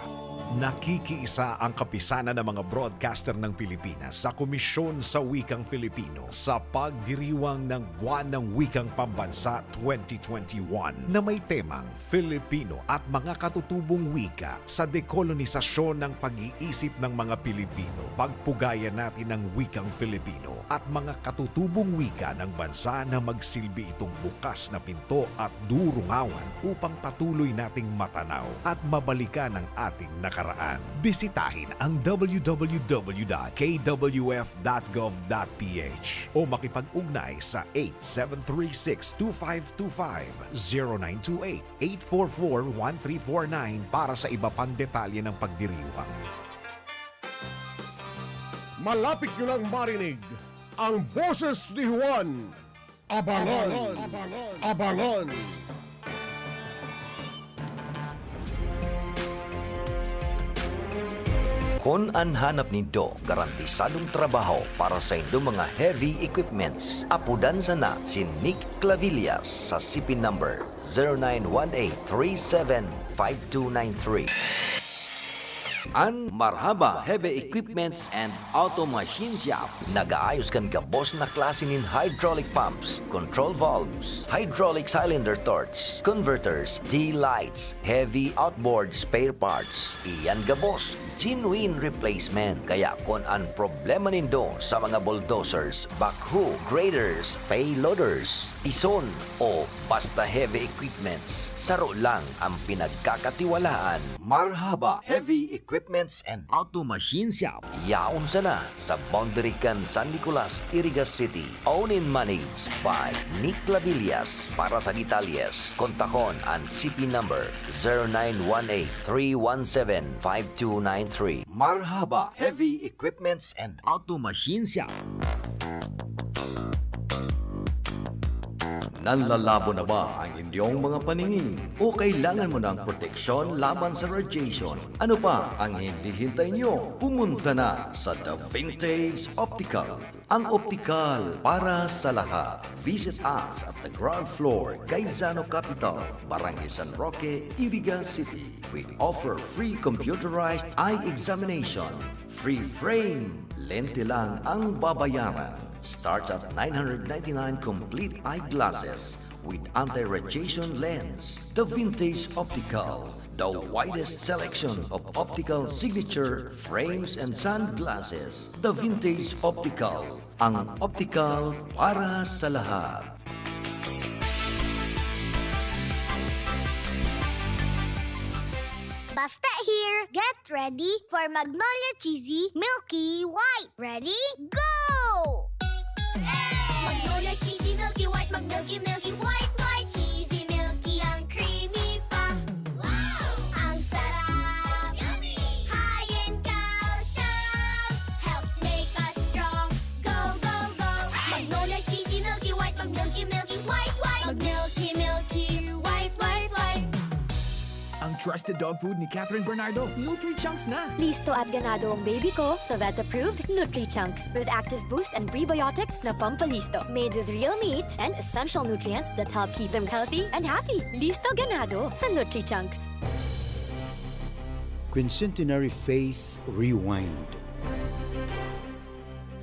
Nakikiisa ang kapisanan ng mga broadcaster ng Pilipinas sa Komisyon sa Wikang Filipino sa pagdiriwang ng Buwan ng Wikang Pambansa 2021 na may temang Filipino at mga katutubong wika sa dekolonisasyon ng pag-iisip ng mga Pilipino. Pagpugayan natin ang wikang Filipino at mga katutubong wika ng bansa na magsilbi itong bukas na pinto at durungawan upang patuloy nating matanaw at mabalikan ang ating nakaraan. Bisitahin ang www.kwf.gov.ph o makipag-ugnay sa 8736-2525, 0928-844-1349 para sa iba pang detalye ng pagdiriwang. Malapit nyo lang marinig ang boses ni Juan. Abangan! Abangan! Kung ang hanap nito, garantisadong trabaho para sa inyong mga heavy equipments, apudan sana si Nick Clavillas sa CP number 0918-375293. Ang Marhaba Heavy Equipments and Auto Machine Shop. Nag-aayos kan gabos na klase ng hydraulic pumps, control valves, hydraulic cylinder torch, converters, D-lights, heavy outboard spare parts. Iyan gabos, genuine replacement. Kaya kung ang problema nindo sa mga bulldozers, backhoe, graders, payloaders, ison o basta heavy equipments, saro lang ang pinagkakatiwalaan. Marhaba Heavy Equipments and Auto Machine Shop. Yaon sana sa boundary kan San Nicolas, Irigas City. Owned and managed by Nick Clavillas. Para sa detalyes, kontakon ang CP number 0918-317-5293. Marhaba Heavy Equipments and Auto Machine Shop. Nanlalabo na ba ang inyong mga paningin? O kailangan mo ng proteksyon laban sa radiation? Ano pa ang hindi hintay nyo? Pumunta na sa The Vintage Optical. Ang optical para sa lahat. Visit us at the ground floor, Gaisano Capital, Barangay San Roque, Irigas City. We offer free computerized eye examination. Free frame. Lente lang ang babayaran. Starts at 999 complete eyeglasses with anti-radiation lens. The Vintage Optical, the widest selection of optical signature frames and sunglasses. The Vintage Optical, ang optical para sa lahat. Basta here, get ready for Magnolia Cheesy Milky White. Ready? Go! Magnolia Cheesy Milky White, Milky White, White, Cheesy Milky, ang creamy pa. Wow! Ang sarap! Yummy! High in calcium, helps make us strong. Go, go, go! Magnolia Cheesy Milky White, Milky White, White, Milky, White, White, White. Ang trusted dog food ni Catherine Bernardo, Nutri-Chunks na. Listo at ganado ang baby ko sa vet-approved Nutri-Chunks with active boost and prebiotics na pampalisto. Made with real meat and essential nutrients that help keep them healthy and happy. Listo ganado sa Nutri-Chunks. Quincentenary Faith Rewind.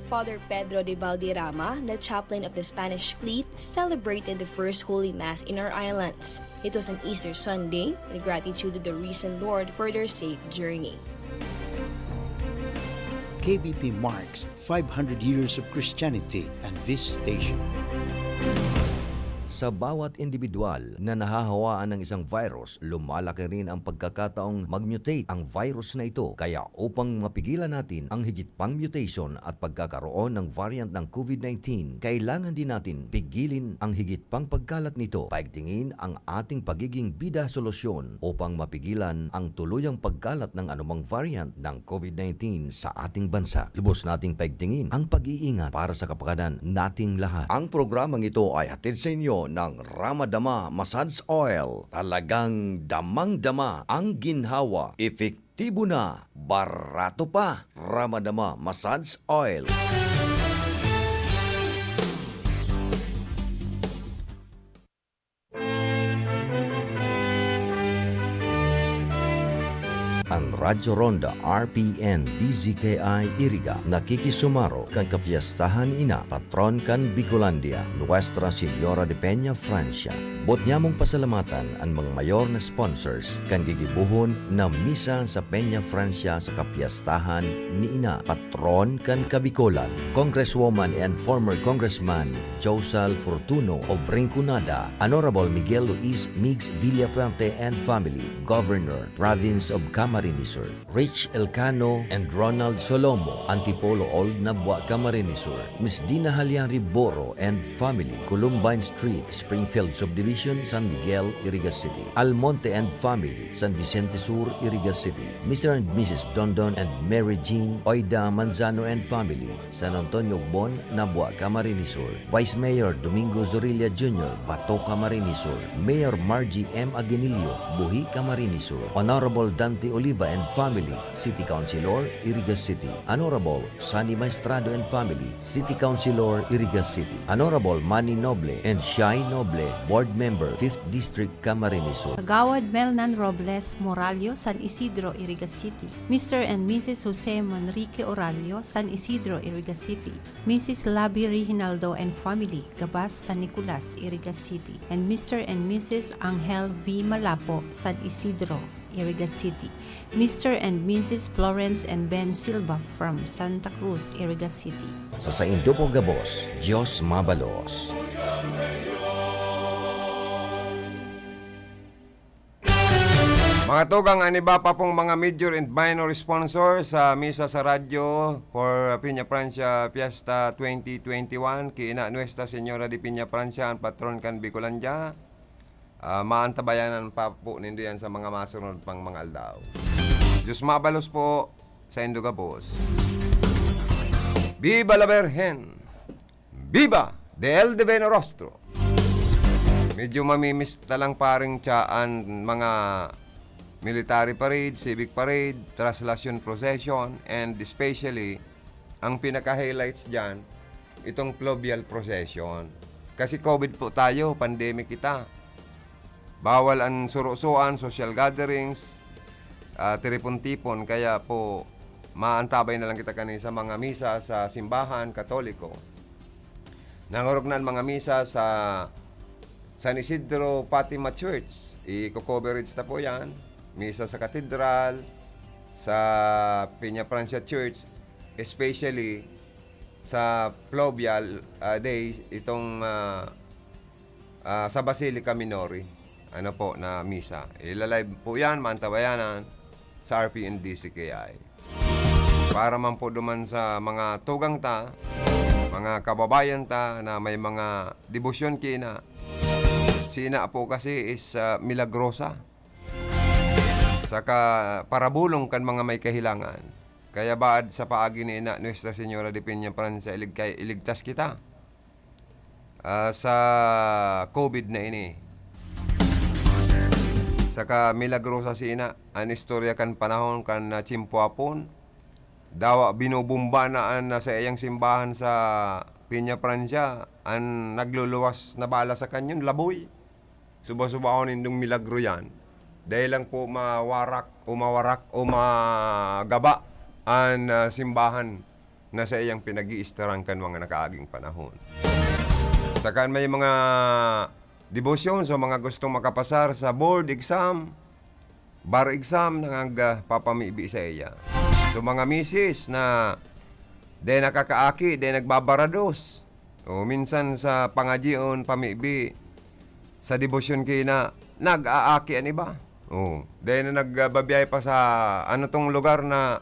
Father Pedro de Valderrama, the chaplain of the Spanish fleet, celebrated the first Holy Mass in our islands. It was an Easter Sunday, in gratitude to the risen Lord for their safe journey. KBP marks 500 years of Christianity and this station. Sa bawat individual na nahahawaan ng isang virus, lumalaki rin ang pagkakataong mag-mutate ang virus na ito. Kaya upang mapigilan natin ang higit pang mutation at pagkakaroon ng variant ng COVID-19, kailangan din natin pigilin ang higit pang pagkalat nito. Paigtingin ang ating pagiging bida solusyon upang mapigilan ang tuluyang pagkalat ng anumang variant ng COVID-19 sa ating bansa. Lubos nating paigtingin ang pag-iingat para sa kapakanan nating lahat. Ang programang ito ay hatid sa inyo ng Ramadama Massage Oil. Talagang damang-dama ang ginhawa. Epektibo na, barato pa. Ramadama Massage Oil. Ang Radyo Ronda RPN DZKI Iriga nakikisumaro kan kapiyastahan ina patron kan Bicolandia Nuestra Señora de Peña Francia. Bot niya mong pasalamatan ang mga mayor na sponsors kan gigibuhon na misa sa Peña Francia sa kapiyastahan ni ina patron kan Kabikolan, Congresswoman and former Congressman Josal Fortuno of Rinconada, Honorable Miguel Luis Migs Villapuerte and family, Governor, Province of Camarines Sur, Rich Elcano and Ronald Solomo, Antipolo Old Nabwa Camarines Sur, Miss Dina Halyari Boro and family, Columbine Street, Springfield Subdivision, San Miguel, Irigas City, Almonte and family, San Vicente Sur, Irigas City, Mr. and Mrs. Dondon and Mary Jean Oida Manzano and family, San Antonio Bon, Nabwa Camarines Sur, Vice Mayor Domingo Zorilla Jr., Bato Camarines Sur, Mayor Margie M. Aguinillo, Buhi Camarines Sur, Honorable Dante Oliva and family, City Councilor, Irigas City, Honorable Sunny Maestrado and family, City Councilor, Irigas City, Honorable Manny Noble and Shai Noble, Board Member, 5th District, Camarines Sur. Kagawad Melnan Robles Moralio, San Isidro, Irigas City, Mr. and Mrs. Jose Manrique Oralio, San Isidro, Irigas City, Mrs. Labi Reginaldo and family, Gabas, San Nicolas, Irigas City, and Mr. and Mrs. Angel V. Malapo, San Isidro, Irigas City, Mr. and Mrs. Florence and Ben Silva from Santa Cruz, Irigas City. Sa Saindo po Gabos, Diyos Mabalos. Mga tugang, aniba pa pong mga major and minor sponsor sa Misa sa Radyo for Peña Francia Fiesta 2021. Kiina Nuestra Señora de Peña Francia, ang patron kan Bicolandia. Maantabayanan pa po nindo yan sa mga masunod pang mga aldaw. Diyos mabalos po sa Indogabos. Viva la Virgen! Viva del Divino Rostro! Medyo mamimiss talang paring tsaan mga military parade, civic parade, translation procession, and especially, ang pinaka-highlights dyan, itong fluvial procession. Kasi COVID po tayo, pandemic kita. Bawal ang surusuan, social gatherings, tiripon-tipon, kaya po, maantabay na lang kita kanina sa mga misa sa simbahan, katoliko. Nangurugnan mga misa sa San Isidro Fatima Church. I-coverage na po yan. Misa sa Katedral, sa Peña Francia Church, especially sa Fluvial Day, itong sa Basilica Minori, ano po, na misa. Ilalive po yan, mantabayanan sa RPN DZKI. Para man po duman sa mga tugang ta, mga kababayan ta, na may mga debosyon kina. Sina po kasi is milagrosa. Saka parabulong kan mga may kahilangan. Kaya baad sa paagi ni Ina Nuestra Señora de Peña Francia, iligtas kita sa COVID na ini. Saka milagrosa si Ina, an istorya kan panahon kan Chimpuapon, dawa binubumba na sa iyang simbahan sa Peña Francia, an nagluluwas na bala sa kanyon, laboy. Suba-subaon indong milagro yan. Dahil lang po mawarak o magaba ang simbahan na sa iyang pinag-iistarang kan mga nakaaging panahon. Saka may mga debosyon so mga gustong makapasar sa board exam, bar exam, papamibi sa iya. So mga misis na de nakakaaki, de nagbabarados. O minsan sa pangadyon, pamibi, sa debosyon kina, nag-aaki ani ba? Oh, dahil na nagbabiyay pa sa ano tong lugar na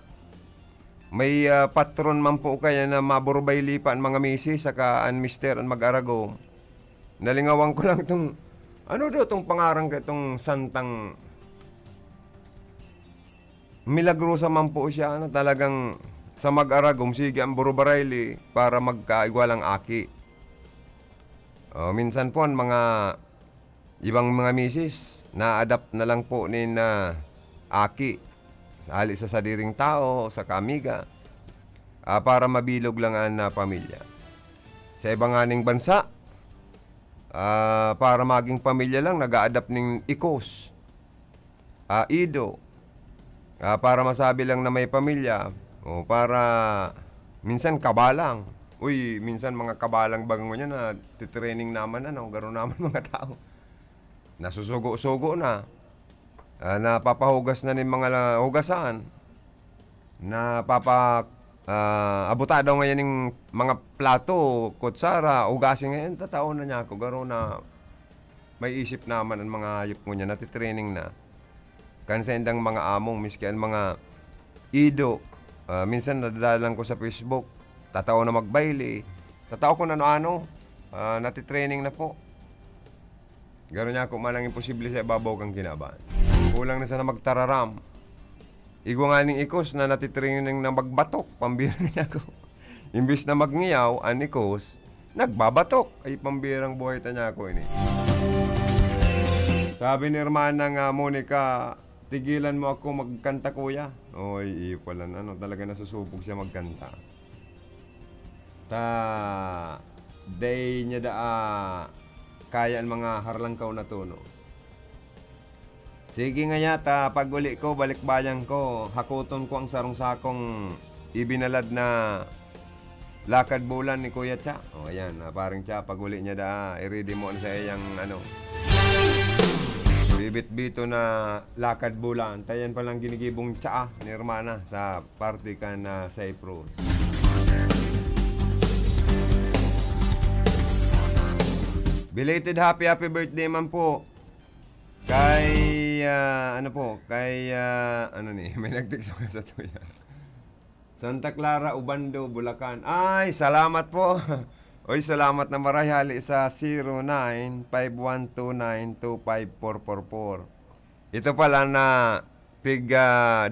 may patron man po kaya na maburbay lipa ang mga misis saka ang mister ang mag-arago. Nalingawan ko lang tong ano daw tong pangarang katong santang milagrosa man po siya na talagang sa mag-aragom sige ang burubarayli para magkaigwalang aki. Minsan po ang mga ibang mga misis na-adapt na lang po ni na aki hali sa sadiring tao, sa kamiga, para mabilog lang ang pamilya. Sa ibang aning bansa, para maging pamilya lang, nag-a-adapt ng ikos, ido, Para masabi lang na may pamilya, o para minsan kabalang. Uy, minsan mga kabalang bagang niya na titraining naman, gano'n naman mga tao. Nasusugo-sugo na. Napapahugas na ng mga hugasan. Abutado ngayon ng mga plato, kutsara, hugasin ngayon, tatao na niya ako. Gano'n na may isip naman ang mga hayop mo niya, natitraining na. Kansendang mga among, miski ang mga ido. Minsan nadadalang ko sa Facebook, tatao na magbaili, tatao ko na ano, natitraining na po. Gano'n niya ako, malang imposible sa ibabaw kang kinabahan. Kulang na sana magtararam. Igo nga ning ikos na natitraining na magbatok, pambira niya ako. Imbis na magngiyaw, ang ikos, nagbabatok. Ay, pambirang buhay ta niya ako ini. Sabi ni Hermanang Monica, tigilan mo ako magkanta, kuya. Oy, pala talaga nasusubog siya magkanta. Day niya kaya ang mga harlangkaw na tono. Sige nga yata, pag uli ko, balikbayan ko, hakuton ko ang sarong-sakong ibinalad na lakad bulan ni Kuya Cha. Ayan, parang Cha, pag uli niya i-ready mo sa iyang bibit-bito na lakad bulan. Tayan palang ginigibong Cha ni Hermana sa party ka na Cyprus. Belated happy birthday man po. Kay, may nag-text ako sa tuya. Santa Clara, Ubando, Bulacan. Ay, salamat po. Oy, salamat na marahali sa 0951292544. Ito pala na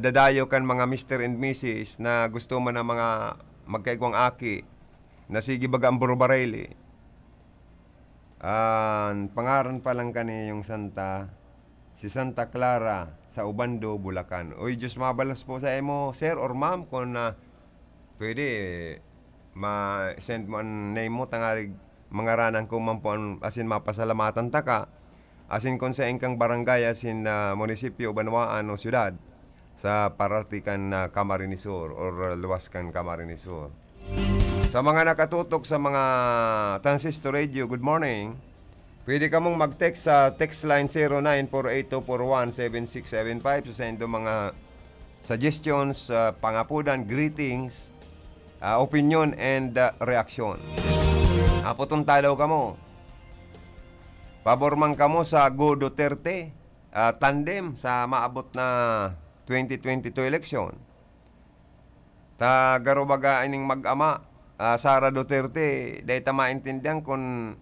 dadayo kan mga Mr. and Mrs. na gusto man na mga magkaigwang aki na sige baga ang Burbarelli. Pangaran pa lang kani yung si Santa Clara sa Ubando, Bulacan. Uy, Diyos mabalas po sa emo, sir or ma'am, kung pwede ma-send mo ang name mo, tangarig mga ranang kung man po asin mapasalamatan ta ka, asin kung sa engkang barangay, asin munisipyo, banwaan o syudad, sa parartikan na Camarines Sur or luwaskan Camarines Sur. Sa mga nakatutok sa mga transistor radio, good morning. Pwede ka mong mag-text sa text line 0948-241-7675 sa sendo mga suggestions, pangapudan, greetings, opinion, and reaction. Apotong talaw ka mo. Paborman ka mo sa Go Duterte tandem sa maabot na 2022 election. Garo baga ining mag-ama, Sara Duterte, dahil maintindihan kung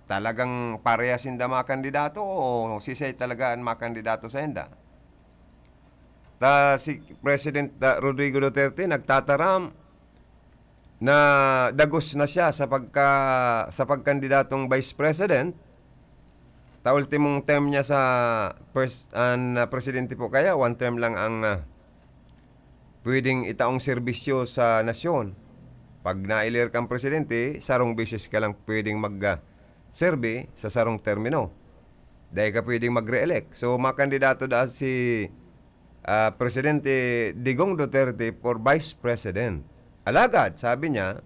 talagang parehasin da mga kandidato o sisay talaga ang mga kandidato sa enda. Si President Rodrigo Duterte nagtataram na dagos na siya sa pagkandidatong Vice President. Ultimong term niya sa presidente po kaya, one term lang ang pwedeng itaong serbisyo sa nasyon. Pag na-elected kang presidente, sarong beses ka lang pwedeng serve sa sarong termino. Dahil ka pwedeng mag-re-elect. So, makandidato si Presidente Digong Duterte for Vice President. Alagad, sabi niya,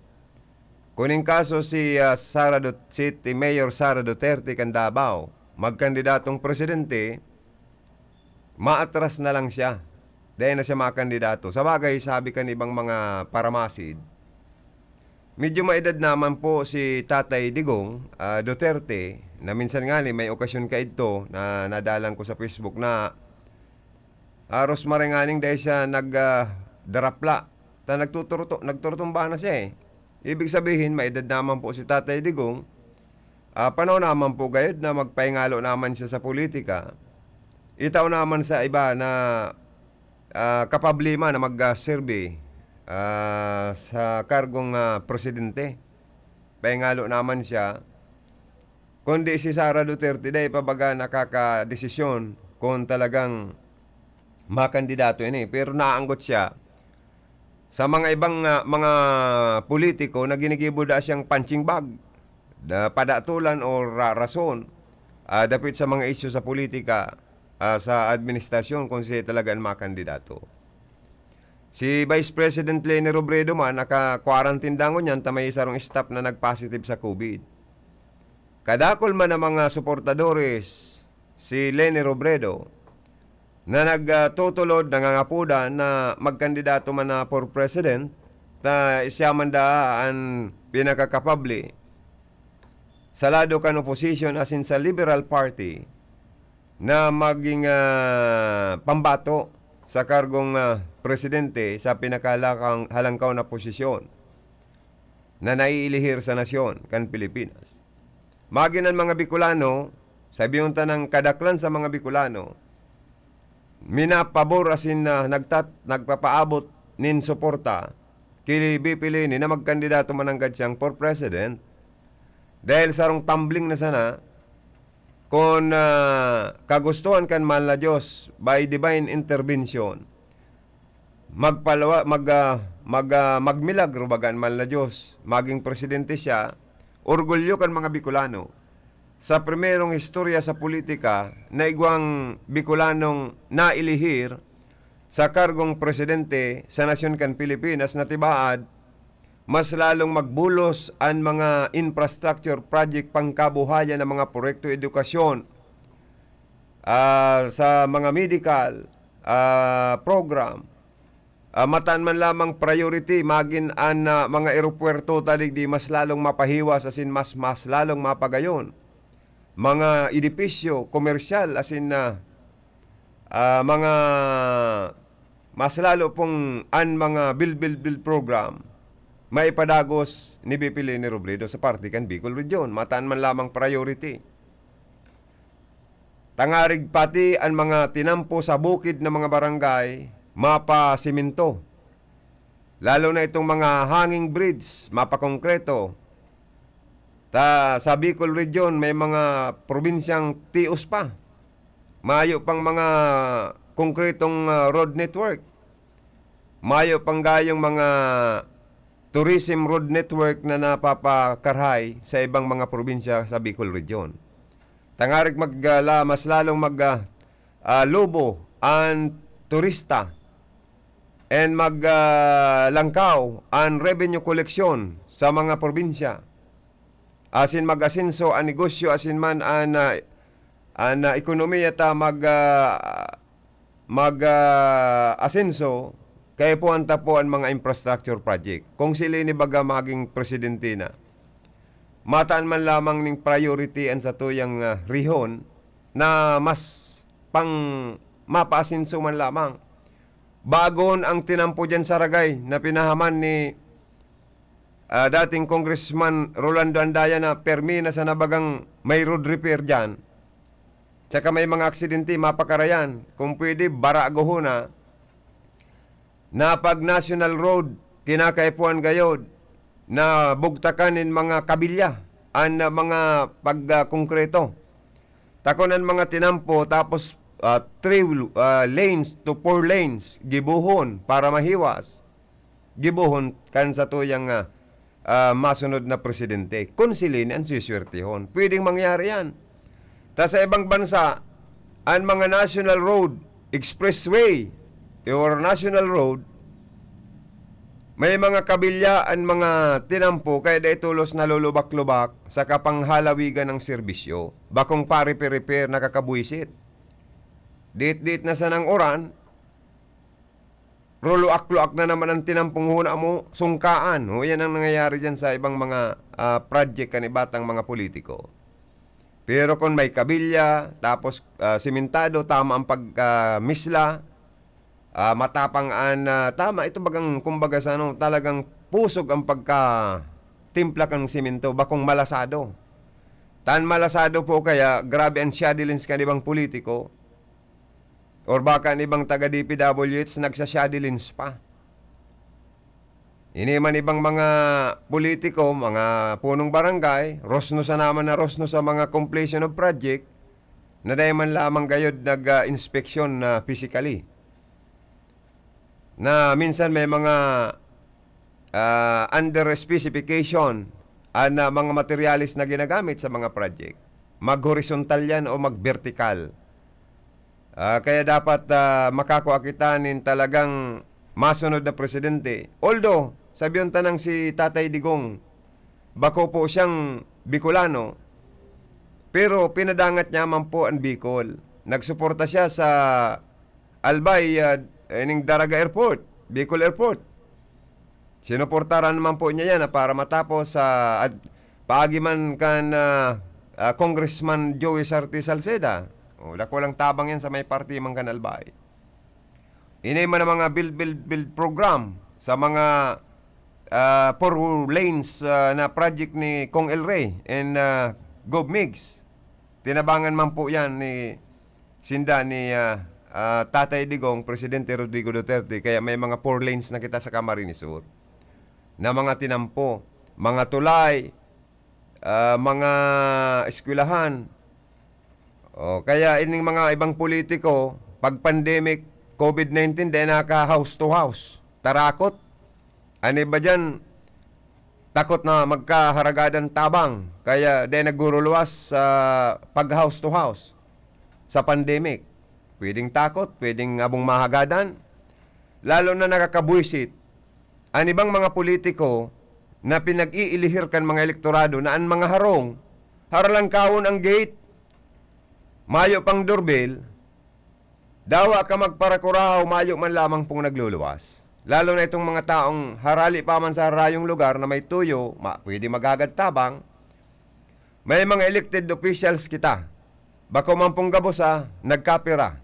kuning kaso si City Mayor Sara Duterte kan Davao, magkandidatong presidente, maatras na lang siya. Dahil na siya makandidato. Sa bagay, sabi kan ibang mga paramasid, medyo maedad naman po si Tatay Digong Duterte na minsan nga may okasyon ka ito na nadalang ko sa Facebook na aros marengaling dahil siya nagdarapla. Nagtuturtumba na siya eh. Ibig sabihin, maedad naman po si Tatay Digong. Panahon naman po gayod na magpaingalo naman siya sa politika. Itaw naman sa iba na kapablima na mag-survey sa kargong presidente. Paingalo naman siya. Kundi si Sara Duterte dahil pabaga nakakadesisyon kung talagang makandidato ini. Pero naanggot siya sa mga ibang mga politiko na ginigibuda siyang punching bag na padatulan o rason dapit sa mga isyu sa politika sa administrasyon kung siya talaga ang makandidato. Si Vice President Leni Robredo man, naka-quarantine dangon yan, tamay isarong staff na nag-positive sa COVID. Kadakol man ang mga suportadores si Leni Robredo na nagtutulod, nangangapuda na magkandidato man na for president, na siya man daan pinakakapabli sa lado kan opposition as in sa Liberal Party na maging pambato sa kargong presidente sa pinakahalangkaw na posisyon na naiilihir sa nasyon kan Pilipinas. Maginan mga Bicolano, sabi yung tanang kadaklan sa mga Bicolano, minapabor asin na nagpapaabot nin suporta kili BP Leni na magkandidato mananggad siyang for president dahil sarong tumbling na sana kung kagustuhan kan mahal na Diyos by divine intervention magmilagro bagan mahal na Diyos maging presidente siya, orgulyo kan mga Bicolano sa primerong istorya sa politika na igwang Bicolanong nailihir sa kargong presidente sa nasyon kan Pilipinas na tibaad mas lalong magbulos ang mga infrastructure project pangkabuhayan ng mga proyekto edukasyon sa mga medical program. Mataan man lamang priority magin ang mga eropuerto talig di mas lalong mapahiwas asin mas lalong mapagayon. Mga edipisyo, komersyal asin mga mas lalo pong mga build program maipadagos ni BP Leni Robredo sa party kan Bicol Region. Mataan man lamang priority. Tangarig pati ang mga tinampo sa bukid ng mga barangay mapasiminto. Lalo na itong mga hanging bridge, mapakongkreto. Sa Bicol Region may mga probinsyang tios pa. Mayo pang mga konkretong road network. Mayo pang gayong mga tourism road network na napapakarhay sa ibang mga probinsya sa Bicol Region. Tangarig mas lalong lubo ang turista and maglangkaw ang revenue collection sa mga probinsya. Asin mag-asenso ang negosyo, asin man ang ekonomiya ta mag-asenso kaya po ang tapo ang mga infrastructure project. Kung sila ni baga maging presidente na, mataan man lamang ning priority ang sa tuyang rihon na mas pang mapaasinso man lamang. Bagon ang tinampo dyan sa Ragay na pinahaman ni dating Congressman Rolando Andaya na permi na sa nabagang may road repair dyan. Tsaka may mga aksidente mapakarayan. Kung pwede, barago na pag National Road, kinakaipuan gayod, na bugtakanin mga kabilya, ang mga pagkongkreto. Takonan mga tinampo, tapos 3 lanes to 4 lanes, gibuhon para mahiwas. Gibuhon kan sa tuyang masunod na presidente. Konsilin ang siswertihon. Pwedeng mangyari yan. Ta sa ibang bansa, ang mga national road, expressway, or national road, may mga kabilyaan mga tinampo kaya da itulos na lulubak-lubak sa kapanghalawigan ng serbisyo. Bakong pari-repair nakakabuisit. Dit-dit na sa nang oran, ruluak-luak na naman ang tinampong huna mo, sungkaan. O yan ang nangyayari dyan sa ibang mga project kanibatang mga politiko. Pero kung may kabilya, tapos simentado, tama ang pagmisla, matapang tama, ito bagang kumbaga sa talagang pusog ang pagka-timpla ng simento, bakong malasado. Tan malasado po kaya, grabe ang shadilins ka ibang politiko, or baka ibang taga-DPWH nagsa-shadilins pa. Ini man ibang mga politiko, mga punong barangay, rosno sa naman na rosno sa mga completion of project, na dahil man lamang gayod nag-inspeksyon physically. Na minsan may mga under specification na mga materialis na ginagamit sa mga project. Mag-horizontal yan o mag-vertical. Kaya dapat makakuha kita nin talagang masunod na presidente. Although, sabiyon tanang si Tatay Digong, bako po siyang Bicolano, pero pinadangat niya man po ang Bicol. Nagsuporta siya sa Albay, ining Daraga Airport, Bicol Airport. Sinuportaran naman po niya yan para matapos sa paagi man kan Congressman Joey Sarti Salceda. Dako lang tabang yan sa may party man kan Albay. Ini man ang mga build program sa mga 4 lanes na project ni Kong El Rey and Gov Migs. Tinabangan man po yan ni Sinda ni Tatay Digong, Presidente Rodrigo Duterte. Kaya may mga 4 lanes na kita sa Camarines Sur na mga tinampo, mga tulay, mga eskwelahan. Kaya ining mga ibang politiko, pag pandemic, COVID-19, dahil naka house to house. Tarakot. Ano ba dyan? Takot na magkaharagadan tabang. Kaya dahil naguruluwas sa pag house to house sa pandemic. Pwedeng takot, pwedeng abong mahagadan. Lalo na nakakabuisit. Ang ibang mga politiko na pinag-iilihirkan mga elektorado na ang mga harong, haralang kawon ang gate, mayo pang doorbell, dawa ka magparakurahaw, mayo man lamang pong nagluluwas. Lalo na itong mga taong harali pa man sa rayong lugar na may tuyo, pwede magagad tabang. May mga elected officials kita. Bako man pong gabosa, nagkapira.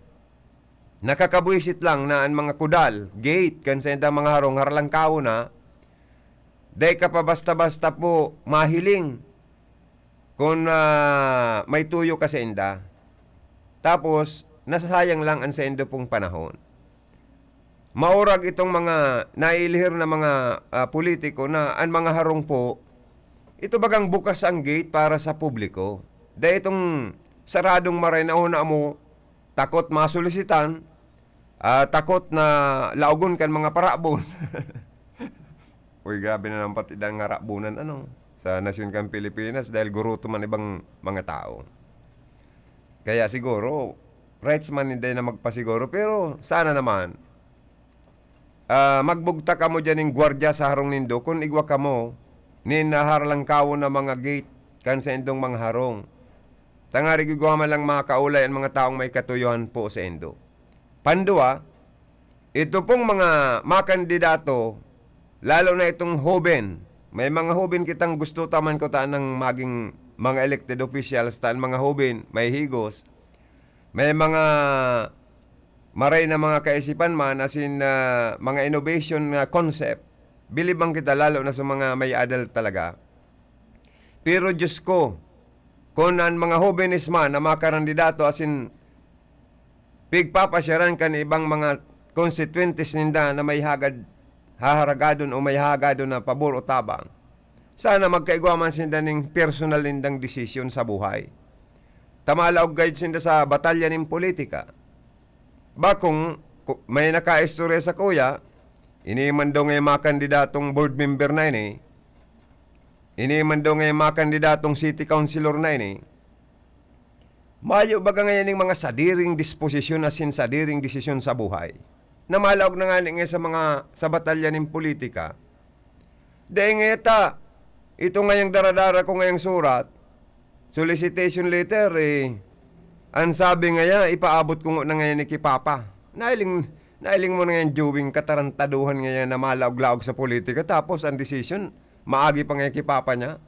Nakakabuisit lang na ang mga kudal, gate, kansenda mga harong, haralang kao na, day ka pa basta-basta po mahiling kung may tuyo ka sa enda. Tapos, nasasayang lang ang sendo pong panahon. Maurag itong mga nailihir na mga politiko na ang mga harong po, ito bagang bukas ang gate para sa publiko. Dahil itong saradong maray na una mo, takot masolisitan, takot na laugon kan mga parabon. Uy, grabe na naman pati ng ngarabunan sa nasyon kan Pilipinas dahil guruto man ibang mga tao. Kaya siguro, rights man hindi na magpasiguro, pero sana naman, magbugta ka mo dyan ng gwardya sa harong nindo, kung igwa ka mo, ninaharalang kawo na mga gate, kan sa indong mga harong. Tangari gagawa man lang mga kaulay ang mga taong may katuyuhan po sa indo. Pandua, ito pong mga kandidato, lalo na itong hoben, may mga hoben kitang gusto taman ko taan ng maging mga elected officials, taan mga hoben, may higos, may mga maray na mga kaisipan man, as in mga innovation concept, bilibang kita lalo na sa mga may adult talaga. Pero Diyos ko, kung ang mga hobenes man na mga kandidato, as in pigpapasyaran kan ibang mga constituentes ninda na may haharagadon o may hagadon na pabor o tabang, sana magkaigwa man sinda ng personal nindang desisyon sa buhay. Tamala og guide sinda sa batalya ng politika. Bakong may nakaistorya sa kuya, iniman daw ngayon mga kandidatong board member na ini, iniman daw ngayon mga kandidatong city councilor na ini, mayo baga ngayon ng mga sadiring disposisyon na sadiring desisyon sa buhay. Na malaog na nga sa batalya ng politika. Dahil ngayata, ito ngayong daradara ko ngayong surat, solicitation letter, ang sabi ngaya, ipaabot ko na ngayon ni Kipapa. Nailing mo na ngayon, Jewing, katarantaduhan ngayon na malaog-laog sa politika, tapos ang decision, maagi pa ngayon Kipapa niya.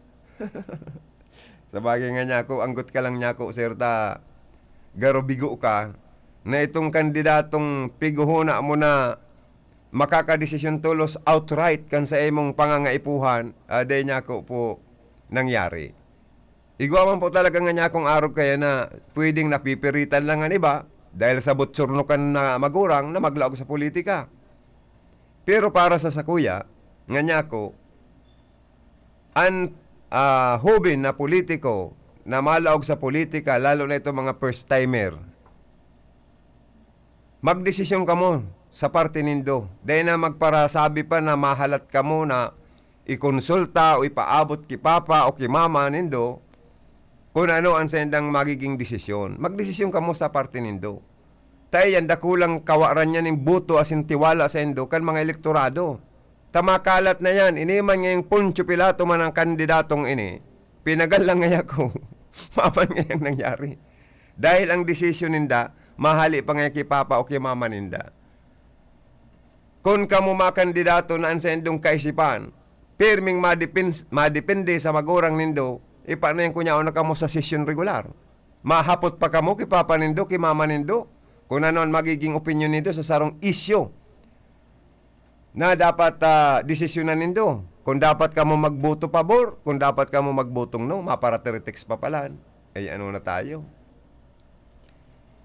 Sa bagay nga niya ako, anggot ka lang niya ako, sir, garo bigo ka, na itong kandidatong piguhuna mo na makakadesisyon tulos outright kan sa imong pangangaipuhan, dahil niya ako po nangyari. Igwa man po talaga nga niya akong arog kaya na pwedeng napipiritan lang ang iba dahil sa butsurno kan na magurang na maglaog sa politika. Pero para sa sakuya, nga niya ako, ang hubin na politiko na malaog sa politika, lalo na ito mga first-timer, magdesisyon ka mo sa parte nindo. Dahil na magparasabi pa na mahalat ka mo na ikonsulta o ipaabot ki papa o ki mama nindo kung ano ang sendang magiging desisyon. Magdesisyon ka mo sa parte nindo. tayo yan, dakulang kawaran yan ng buto asin tiwala sa endo kan mga elektorado. Tamakalat na yan, iniman ngayong Poncio Pilato man ang kandidatong ini. Pinagal lang ngaya ko, mapan ngayang nangyari. Dahil ang desisyon ninda, mahali pa ngaya kay Papa o kay Mama ninda. Kung kamo mga kandidato na sa endong kaisipan, pirming madepende sa magurang nindo, paano yung kunya na kamo sa session regular? Mahapot pa kamo kay Papa nindo, kay Mama nindo, kung ano ang magiging opinion nindo sa sarong isyo na dapat desisyonan nindo. Kung dapat kamo magboto pabor, kung dapat kamo magbotong no, maparatiritex pa palan. Ay ano na tayo?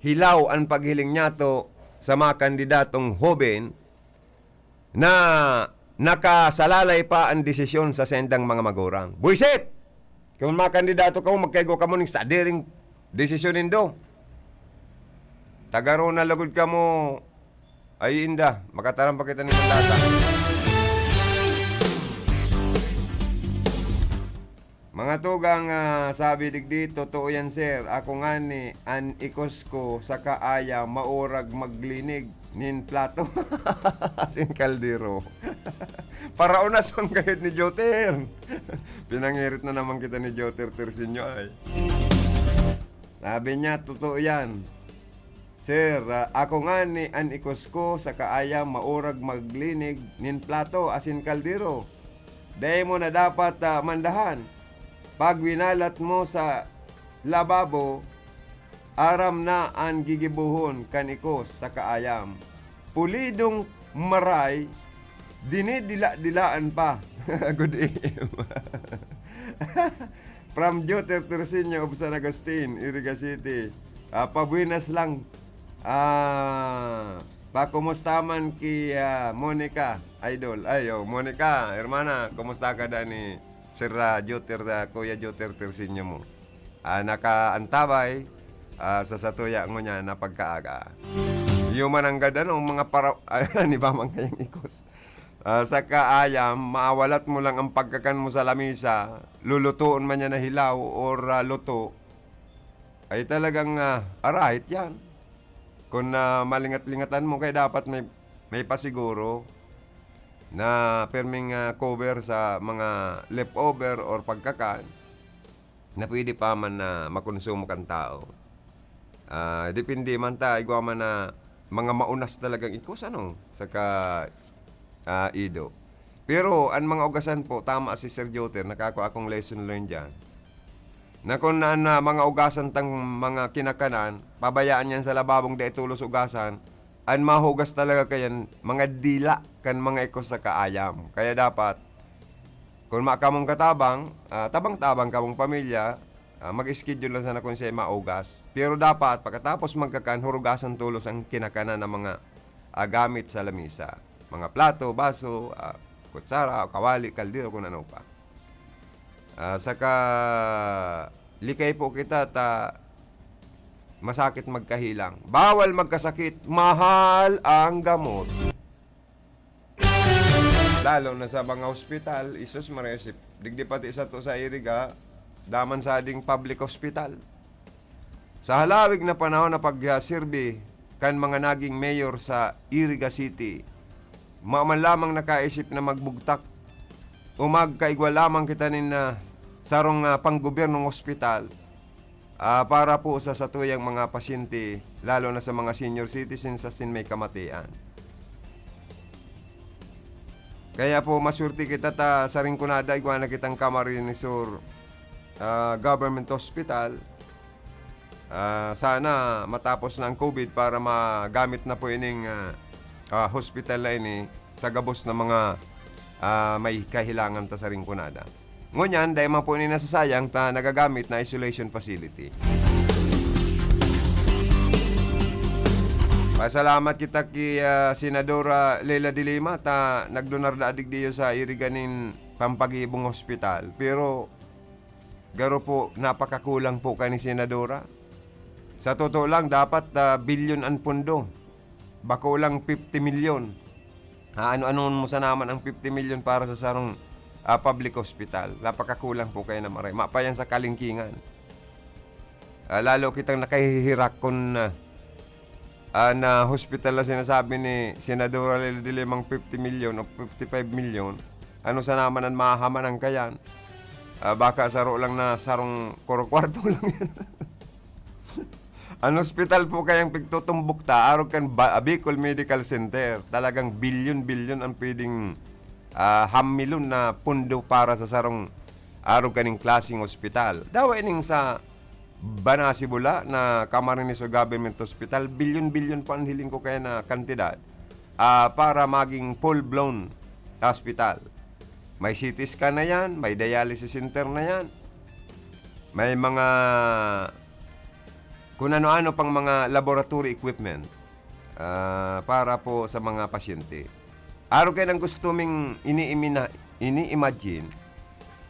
Hilaw ang paghiling niya to sa mga kandidatong hoben na nakasalalay pa ang desisyon sa sendang mga magurang. Buisit! Kung mga kandidato ka mo, magkaigo ka mo ng sadiring desisyon nindo. Tagaro na lagod ka mo, ay inda, makatarang pa kita ni mandata. Mga tugang sabi digdi, totoo yan sir, ako nga ni an ikos ko sa kaaya maurag maglinig nin plato. Sin kaldero. Para unas pang gayod ni Joter. Pinangirit na naman kita ni Joter Tersinyo ay. Sabi niya, totoo yan. Sir, ako nga ni an ikos ko sa kaaya maurag maglinig nin plato asin kaldero. Dahil mo na dapat mandahan. Pag winalat mo sa lababo, aram na ang gigibuhon kanikos sa kaayam. Pulidong maray, dinidila-dilaan pa. Good evening. From Joter Tersinyo of San Agustin, Iriga City. Pabuinas lang. Pakumustaman ki Monica, idol. Ayo, Monica, hermana, kumusta ka da ni Sir Joter, Kuya Joter Tersinyo mo? Nakaantabay sa satuya ngo niya na pagkaaga. Yuman ang gada ng mga ni Bamang kayang ikos. Sa kaayam, maawalat mo lang ang pagkakan mo sa lamisa, lulutuon man niya na hilaw or luto, ay talagang arahit yan. Kung malingat-lingatan mo, kaya dapat may pasiguro na perming cover sa mga leftover or pagkakan na pwede pa man na makonsumo kan tao. Depende man ta, igwa man na mga maunas talagang ikos, sa ido. Pero, ang mga ugasan po, tama si Sir Joter, nakakuha akong lesson learned dyan, na kung mga ugasan tang mga kinakanan, pabayaan yan sa lababong da itulos ugasan, ang mahugas talaga kayan, mga dila kan mga ikos sa kaayam. Kaya dapat, kung makamong katabang, tabang-tabang kamong pamilya, mag-schedule lang sana kung siya maugas. Pero dapat, pagkatapos magkakan, hurugasan tulos ang kinakanan ng mga gamit sa lamisa. Mga plato, baso, kutsara, kawali, kaldero, kung ano pa. Saka, likay po kita masakit magkahilang. Bawal magkasakit, mahal ang gamot. Lalo na sa mga ospital, isos maresip. Digdi pati sa to sa Iriga, daman sa ading public hospital. Sa halawig na panahon na pag-sirbi kan mga naging mayor sa Iriga City, maman lamang nakaisip na magbugtak o magkaigwa lamang kita na sarong panggobyernong ospital para po sa satuyang mga pasyente, lalo na sa mga senior citizens sa may kamatian. Kaya po masurti kita sa Rinconada, igwa na kitang Camarines Sur Government Hospital. Sana matapos na ang COVID para magamit na po ining hospital na ini sa gabos na mga may kahilangan ta sa Rinconada. Ngunyan, dahil man po ini nasasayang nagagamit na isolation facility. Pasalamat kita ki Senadora Leila de Lima nagdonar da adig diyo sa Iriganin Pampagibong Hospital. Pero garo po napakakulang po kani Senadora. Sa totoo lang dapat bilyon ang pondo. Bako lang 50 milyon. Ano-ano mo sa naman ang 50 milyon para sa sarong public hospital. Napakakulang po kayo na maray. Mapayan sa kalingkingan. Lalo kitang nakahihirak kung na hospital na sinasabi ni Senadora Lely de Lima 50 million o 55 million, ano sa naman ang mahamanan kayan? Baka saro lang na sarong kwarto lang yan. Ang hospital po kayang pigtutumbok ta, araw kan Bicol Medical Center. Talagang bilyon-bilyon ang pwedeng hamilon na pundo para sa sarong araw kaning klaseng hospital. Dawa ining sa Banasibula na Camarines Government Hospital, bilyon-bilyon pa ang hiling ko kaya na kantidad para maging full-blown hospital. May CT scan na yan, may dialysis center na yan, may mga kung ano-ano pang mga laboratory equipment para po sa mga pasyente. Araw kayo nang gusto ming ini-imagine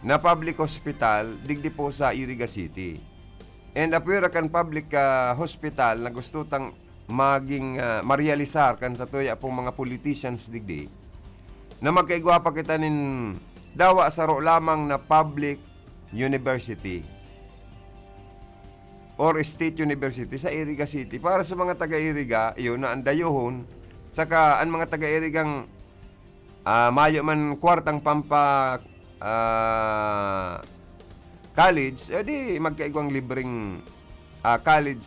na public hospital digdi po sa Iriga City. And apwera kan public hospital na gusto tang maging marealisar kan sa tuya pong mga politicians digdi na magkaigwa pa kita nin dawa saro lamang na public university or state university sa Iriga City para sa mga taga-Iriga, yun na andayohon, saka ang mga taga-Irigang mayo man kwartang pampa college, edi magkaigwang libreng college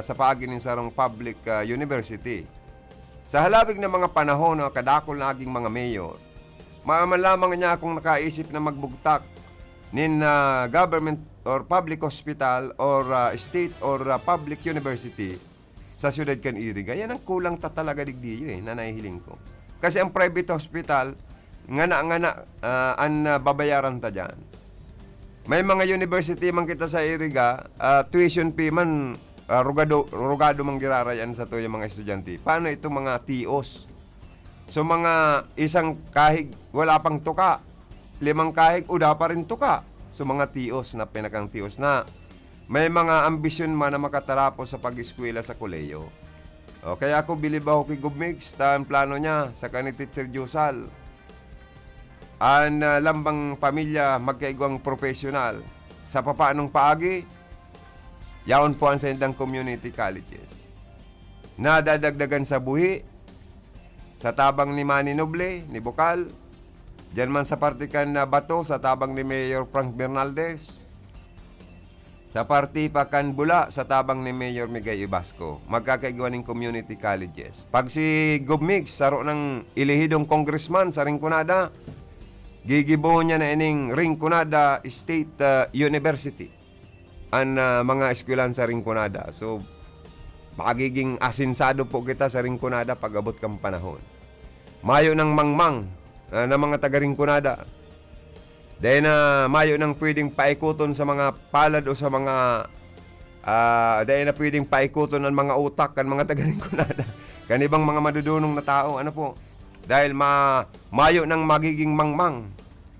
sa paagi ng sarong public university. Sa halabig ng mga panahon na kadakol na aging mga mayor, maaman lamang niya akong nakaisip na magbugtak nin government or public hospital or state or public university sa siyudad kan Iriga. Yan ang kulang ta talaga digdiyo na nahihiling ko. Kasi ang private hospital, ang babayaran ta dyan. May mga university man kita sa Iriga, tuition fee man, rugado mang girarayan sa to yung mga estudyante. Paano itong mga TOs? So mga isang kahig, wala pang tuka. 5 kahig, uda pa rin tuka. So mga TOs na pinakang TOs na may mga ambisyon man na makatarapos sa pag-eskwela sa koleyo. O, kaya ako bilib ako kay Gubmix, ang plano niya sa kanit Teacher Jusal. Ang lambang pamilya magkaigwang profesional sa papaanong paagi, yaon po ang sa indang community colleges. Nadadagdagan sa buhi, sa tabang ni Manny Noble, ni Bukal, dyan man sa partikan na Bato, sa tabang ni Mayor Frank Bernaldez, sa parti Pakan Bula, sa tabang ni Mayor Miguel Ibasco, magkakaigwan ng community colleges. Pag si Gubmix, saro ng ilihidong congressman sa Rinconada, gigibo niya na ining Rinconada State University ang mga eskwelahan sa Rinconada. So, magiging asinsado po kita sa Rinconada pag abot kang panahon. Mayo ng mangmang na mga taga Rinconada. Dahil na mayo ng pwedeng paikuton sa mga palad o sa mga dahil na pwedeng paikuton ng mga utak kan mga taga Rinconada. Kanibang mga madudunong na tao, ano po? Dahil mayo ng magiging mangmang,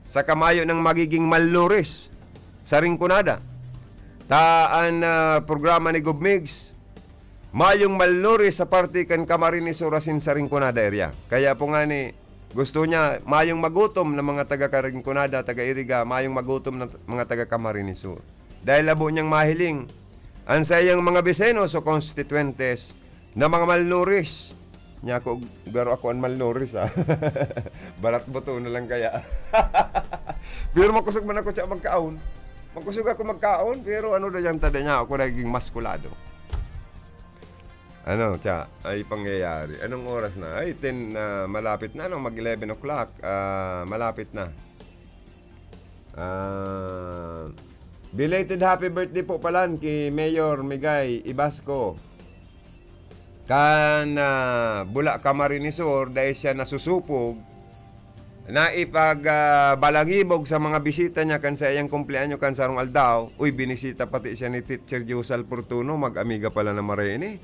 sa kamayo ng magiging malnourished sa Rinconada. Taan programa ni Gubmigs, mayong malnourished sa party kan Camarines Orasin sa Rinconada area. Kaya po nga ni, gusto niya mayong magutom ng mga taga-Rinconada, taga-Iriga, mayong magutom ng mga taga-Camarines Sur. Dahil labo niyang mahiling ang sayang mga bisenos o constituentes na mga malnourished. Nya ko garo ako ang malnourished barat buto na lang kaya. Pero makusog man ako sa magkaon. Makusog ako magkaon pero ano na yan tada niya ako naging maskulado. Ano cha ay pangyayari. Anong oras na? Ay 10 na malapit na mag 11 o'clock. Malapit na. Belated happy birthday po pala kay Mayor Miguel Ibasco. Kan Bula Camarines Sur dahil siya nasusupog na balangibog sa mga bisita niya kan sa iyang kumpleanyo kan sarong aldaw. Uy, binisita pati siya ni Teacher Jusal Portuno, mag-amiga pala na maray ni.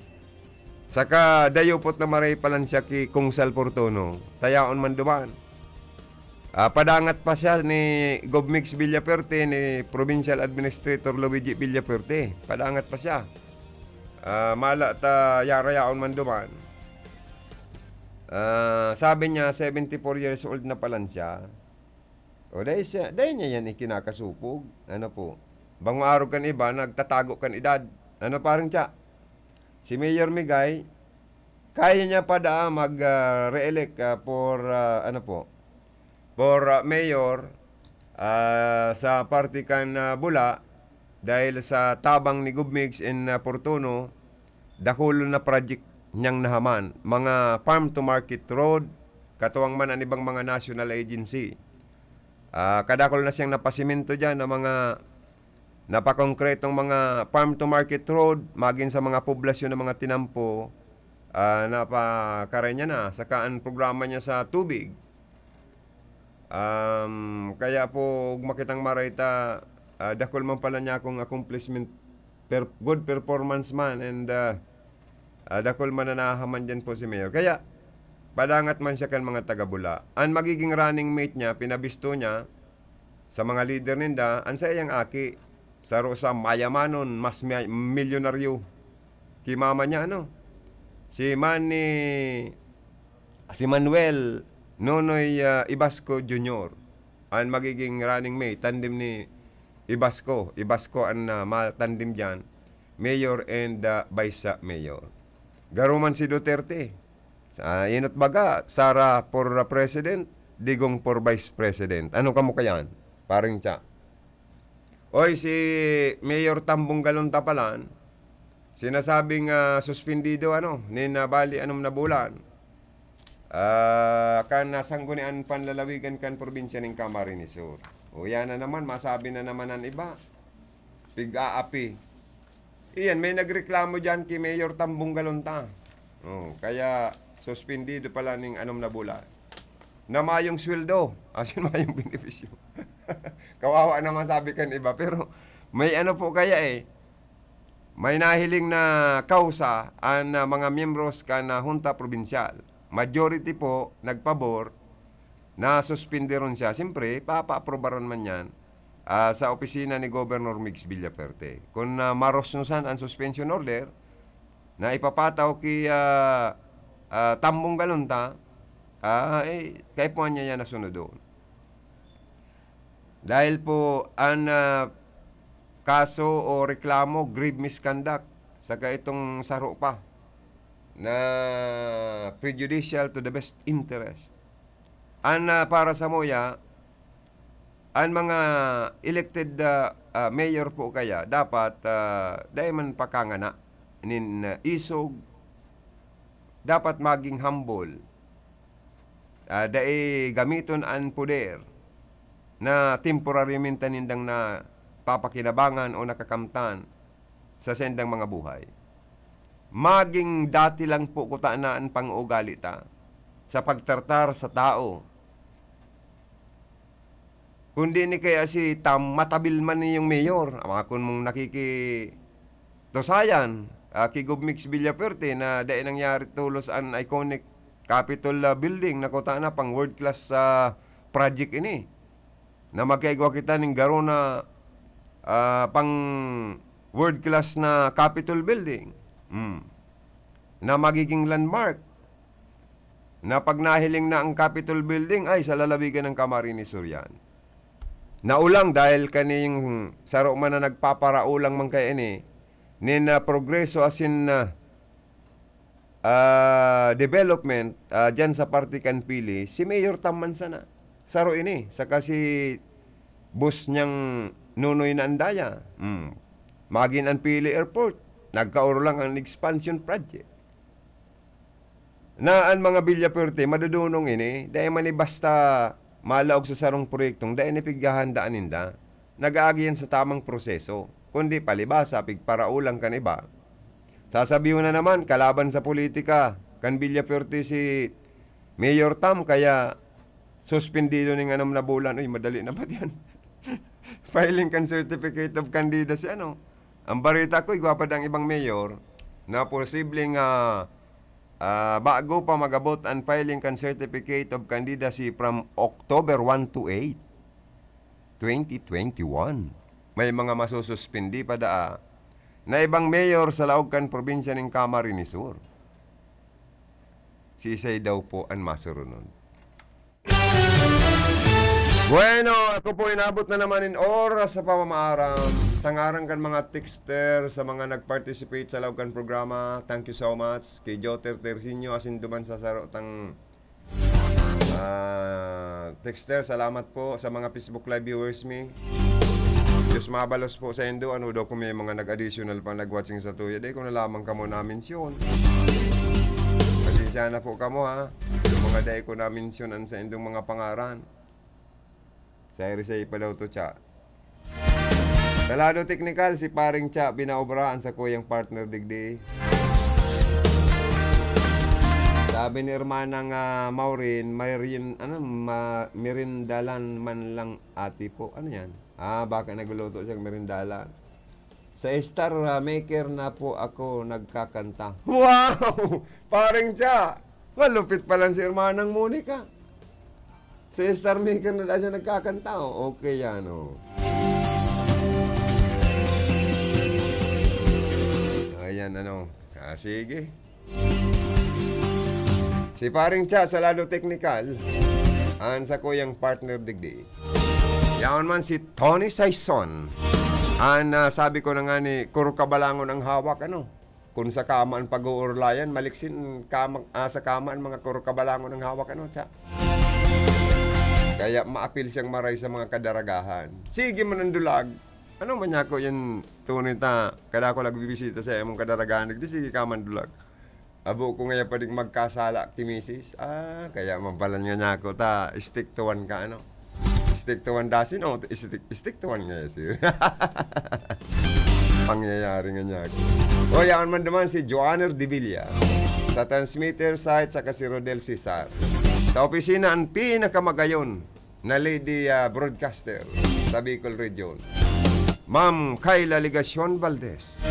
Saka dayopot na maray pala siya ki Kung Sal Portuno. Tayaon man duman. Padangat pa siya ni Gobmix Villaperte, ni Provincial Administrator Luigi Villaperte. Padangat pa siya. Mala ta yarayaon man duman. Sabi niya 74 years old na palan siya. O dahil niya yan ikinakasupog. Ano po? Bango araw kan iba, nagtatago kan edad. Ano parang siya? Si Mayor Migay, kaya niya pa mag-re-elect for mayor sa party kan Bula dahil sa tabang ni Gubmix in Portuno, dakulo na project niyang nahaman. Mga farm to market road, katuwang man ang ibang mga national agency. Kadakol na siyang napasiminto dyan ng mga napakongkretong mga farm to market road, maging sa mga poblasyon ng mga tinampo, napakare niya na, saka ang programa niya sa tubig. Kaya po, makitang marita, dakol man pala niya akong accomplishment, good performance man, and dakol man na nahaman dyan po si Mayor. Kaya, padangat man siya kan mga taga-Bula. Ang magiging running mate niya, pinabisto niya, sa mga leader ninda, ang sayang aki, saro sa mayamanon, mas milyonaryo. Kimama niya, si Manuel Nonoy Ibasco Jr. ang magiging running mate, tandem ni Ibasco. Ibasco ang matandim dyan, mayor and vice mayor. Garuman si Duterte. Inot baga, Sara for president, Digong for vice president. Ano kamo kayan? Paring siya. Oy, si Mayor Tambong Galontapalan, sinasabing suspendido bali na bulan. Kan nasanggunian panlalawigan kan probinsya ng Camarines Sur. O yan na naman, masabi na naman ang iba. Pig-aapi. Iyan, may nagreklamo dyan kay Mayor Tambong Galonta. Kaya suspendido pala ng na bulan. Na mayong sweldo, asin mayong benepisyo. Kawawa naman sabi kan iba, pero may po kaya may nahiling na kausa ang mga miyembros na Hunta Provincial. Majority po nagpabor na suspinderon siya. Siyempre, papa-aprobaron man yan sa opisina ni Governor Mix Villaferte. Kung marosnusan ang suspension order na ipapataw kay Tambong Galonta, kaya po niya yan nasunod doon. Dahil po ang kaso o reklamo, grave misconduct, saka itong saro pa na prejudicial to the best interest. Para sa Moya, ang mga elected mayor po kaya dapat dahil man pakangana isog, dapat maging humble. Dahil gamiton ang poder na temporary mintanindang na papakinabangan o nakakamtan sa sendang mga buhay. Maging dati lang po kutanaan pang-ugali ta sa pagtartar sa tao. Kundi ni kaya si Tam, matabil man ni yung mayor. Kung mong nakikitosayan, kay Gubmix Villaferte na dahil nangyari tulos ang iconic Capitol building na kutaan na pang world class project ini. Na magkaigwa kita ng garo na pang world class na Capitol building. Na magiging landmark. Na pag nahiling na ang Capitol building ay sa lalawigan ng Camarines Sur yan. Naulang dahil kaning saro man na nagpaparaulang man kaya ini na progreso as in development dyan sa Partikan Pili, si Mayor Tam sana. Saro ini, saka si bus niyang Nunoy na Andaya. Magin ang Pili Airport, nagkauro lang ang expansion project. Na ang mga Villaferte, madudunong ini, dahil man basta malaog sa sarong proyektong, dahil nipighahandaan ninda, nag-aagiyan sa tamang proseso, kundi palibasa, pigparaulang kan iba. Sasabihin na naman, kalaban sa politika, kan Villaferte si Mayor Tam, kaya suspendido ng na bulan. Uy, madali na ba yan? Filing kan certificate of candidacy, Ang barita ko, igwapad ang ibang mayor na posibleng bago pa magabot ang filing kan certificate of candidacy from October 1 to 8, 2021. May mga masususpindi pa na ibang mayor sa laog kan probinsya ng Camarines Sur. Si Isay daw po ang masurunon. Bueno, ako po inabot na naman in oras sa pamamaaram. Sangarang kan mga texter sa mga nag-participate sa Laukan programa. Thank you so much. Kay Joter Tercinio asin duman sa sarotang texter. Salamat po sa mga Facebook Live viewers mi. Diyos mabalos po sa Indo. Ano daw kung may mga nag-additional pa nag-watching sa tuya. Di ko na lamang kamo na-mention. Pasensya na po kamo ha. Yung mga day ko na-mentionan sa Indong mga pangaran. Sa Irisay pa daw to, Cha. Sa lado technical, si paring Cha, binaobrahan sa kuyang partner digdi. Sabi ni hermanang Maureen, merindalan man lang ati po. Ano yan? Baka nagluluto siyang merindalan. Sa Star Maker na po ako nagkakanta. Wow! Paring Cha! Malupit pa lang si hermanang Monica. Sa Star Maker na siya nagkakanta. Okay yan, Ayan, sige. Si paring Cha sa lado technical, sa kuyang partner digdi. Yaon man si Tony Saison. Sabi ko na nga ni, kuro kabalangon ang hawak, Kung sa kamaan pag-uurlayan, maliksin sa kamaan mga kuro kabalangon ang hawak, Cha. Kaya maapil siyang maray sa mga kadaragahan. Sige manandulag. Ano man niya ko yan tunay ta. Kada ko nagbibisita sa imong kadaragahan. Sige ka mandulag. Abo ko ngayon pa rin magkasala kimisis. Kaya mabalan nga niya ko ta. Stick to one ka, Stick to one dasin. Stick to one nga siya. Pangyayari nga niya ko. Yan man naman si Joanner Divilla. Sa transmitter site sa si Rodel Cesar. Sa opisina ang pinakamagayon na lady broadcaster sa Bicol Region, Ma'am Kayla Ligacion Valdez.